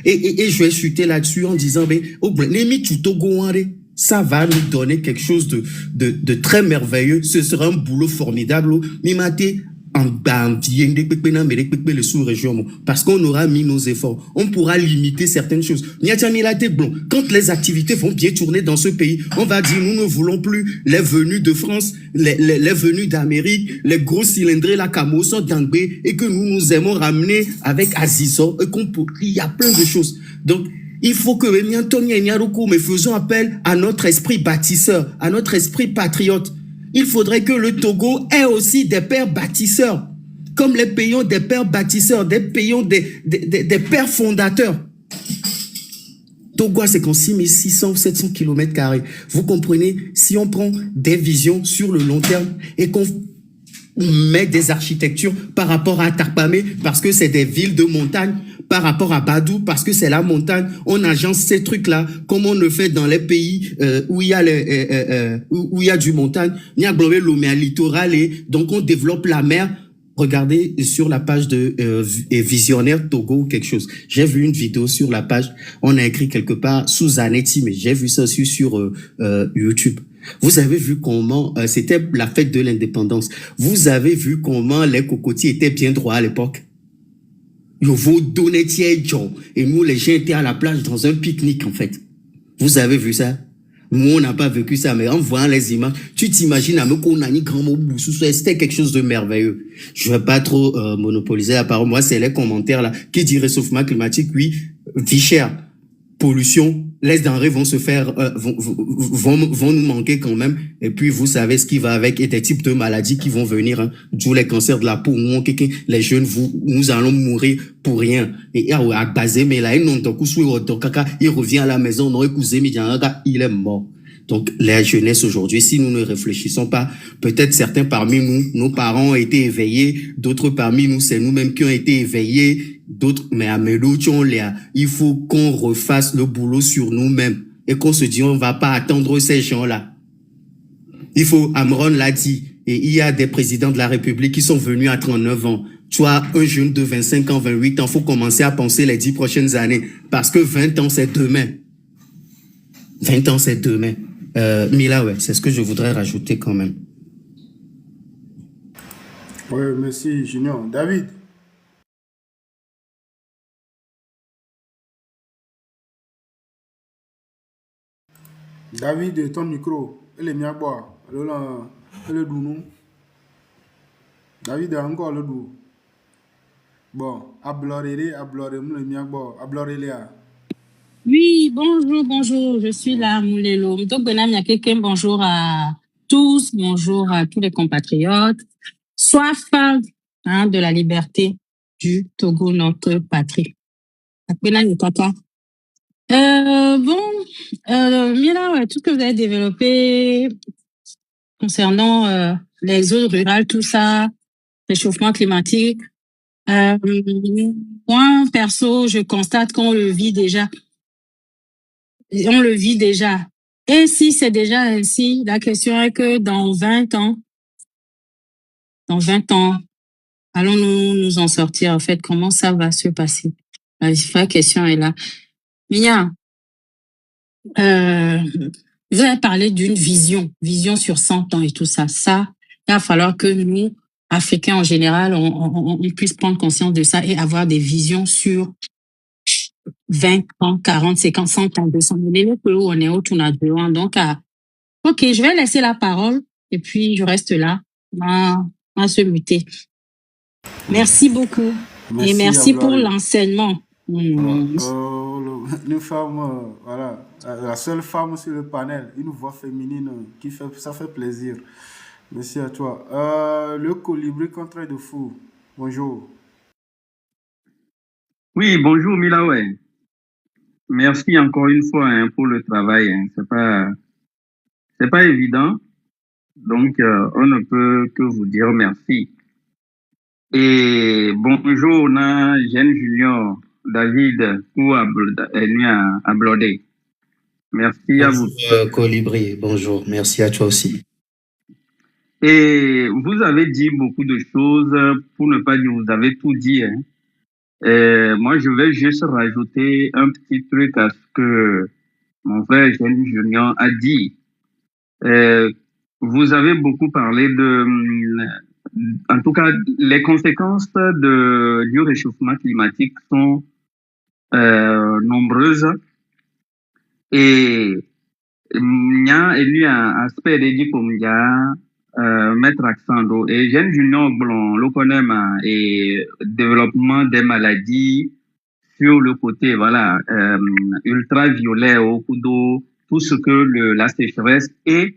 Et je vais chuter là-dessus en disant, ça va nous donner quelque chose de très merveilleux. Ce sera un boulot formidable. Parce qu'on aura mis nos efforts. On pourra limiter certaines choses. Quand les activités vont bien tourner dans ce pays, on va dire, nous ne voulons plus les venus de France, les venus d'Amérique, les gros cylindrés, la Camoso, Dangbe, et que nous aimons ramener avec Azizo, et il y a plein de choses. Donc, il faut que mais faisons appel à notre esprit bâtisseur, à notre esprit patriote. Il faudrait que le Togo ait aussi des pères bâtisseurs, comme les pays ont des pères bâtisseurs, des pays ont des pères fondateurs. Togo a 56 600 ou 700 km². Vous comprenez, si on prend des visions sur le long terme et qu'on met des architectures par rapport à Tarpamé, parce que c'est des villes de montagne, par rapport à Badou, parce que c'est la montagne, on agence ces trucs-là, comme on le fait dans les pays où il y a où il y a du montagne, il y a le littoral, et donc on développe la mer. Regardez sur la page de Visionnaire Togo ou quelque chose. J'ai vu une vidéo sur la page, on a écrit quelque part Sous-Anetti, mais j'ai vu ça aussi sur YouTube. Vous avez vu comment c'était la fête de l'indépendance. Vous avez vu comment les cocotiers étaient bien droits à l'époque. Vous donnez et nous les gens étaient à la plage dans un pique-nique en fait. Vous avez vu ça? Nous on n'a pas vécu ça, mais en voyant les images, tu t'imagines à me qu'on a ni grand mot, c'était quelque chose de merveilleux. Je vais pas trop monopoliser la parole. Moi c'est les commentaires là qui dit réchauffement climatique, oui, vie chère, pollution, les denrées vont se faire vont nous manquer quand même, et puis vous savez ce qui va avec, et des types de maladies qui vont venir, hein, d'où les cancers de la peau, les jeunes nous allons mourir pour rien. Et à baser mais là il revient à la maison, il est mort. Donc, la jeunesse aujourd'hui, si nous ne réfléchissons pas, peut-être certains parmi nous, nos parents ont été éveillés, d'autres parmi nous, c'est nous-mêmes qui ont été éveillés, d'autres, mais à il faut qu'on refasse le boulot sur nous-mêmes et qu'on se dise, on va pas attendre ces gens-là. Il faut, Amron l'a dit, et il y a des présidents de la République qui sont venus à 39 ans. Tu as un jeune de 25 ans, 28 ans, faut commencer à penser les 10 prochaines années, parce que 20 ans, c'est demain. 20 ans, c'est demain. Mila, ouais, c'est ce que je voudrais rajouter quand même. Oui, merci, Junior. David. David, ton micro. Elle est bien boire. Elle est doux. David a encore le doux. Bon, Oui, bonjour, je suis là, Moulelo. Donc, quelqu'un, bonjour à tous, bonjour à tous les compatriotes. Soif de la liberté du Togo, notre patrie. Mila, ouais, tout ce que vous avez développé concernant les zones rurales, tout ça, réchauffement climatique, moi, perso, je constate qu'on le vit déjà. On le vit déjà. Et si c'est déjà ainsi, la question est que dans 20 ans, allons-nous nous en sortir, en fait, comment ça va se passer? La vraie question est là. Mia, vous avez parlé d'une vision sur 100 ans et tout ça. Ça, il va falloir que nous, Africains en général, on puisse prendre conscience de ça et avoir des visions sur 20 ans, 40, 50, 100 ans, 200 000. Et où on est où on a besoin. Donc, ok, je vais laisser la parole et puis je reste là. On va se muter. Merci beaucoup. Merci, et merci pour l'enseignement. Une femme, voilà, la seule femme sur le panel, une voix féminine qui fait, ça fait plaisir. Merci à toi. Le colibri contre de fou. Bonjour. Oui, bonjour Milawe. merci encore une fois pour le travail. C'est pas évident. Donc, on ne peut que vous dire merci. Et bonjour, Jeanne Junior, David, ou à Blodé. Merci à vous. Colibri, bonjour. Merci à toi aussi. Et vous avez dit beaucoup de choses, pour ne pas dire vous avez tout dit. Moi, je vais juste rajouter un petit truc à ce que mon frère Jeanne Junior a dit. Vous avez beaucoup parlé en tout cas, les conséquences du réchauffement climatique sont nombreuses. Et il y a un aspect dédié comme il y a mettre accent d'eau. Et Jeanne Junior, le connaît, et développement des maladies sur le côté, voilà, ultraviolet au coup d'eau, tout ce que la sécheresse et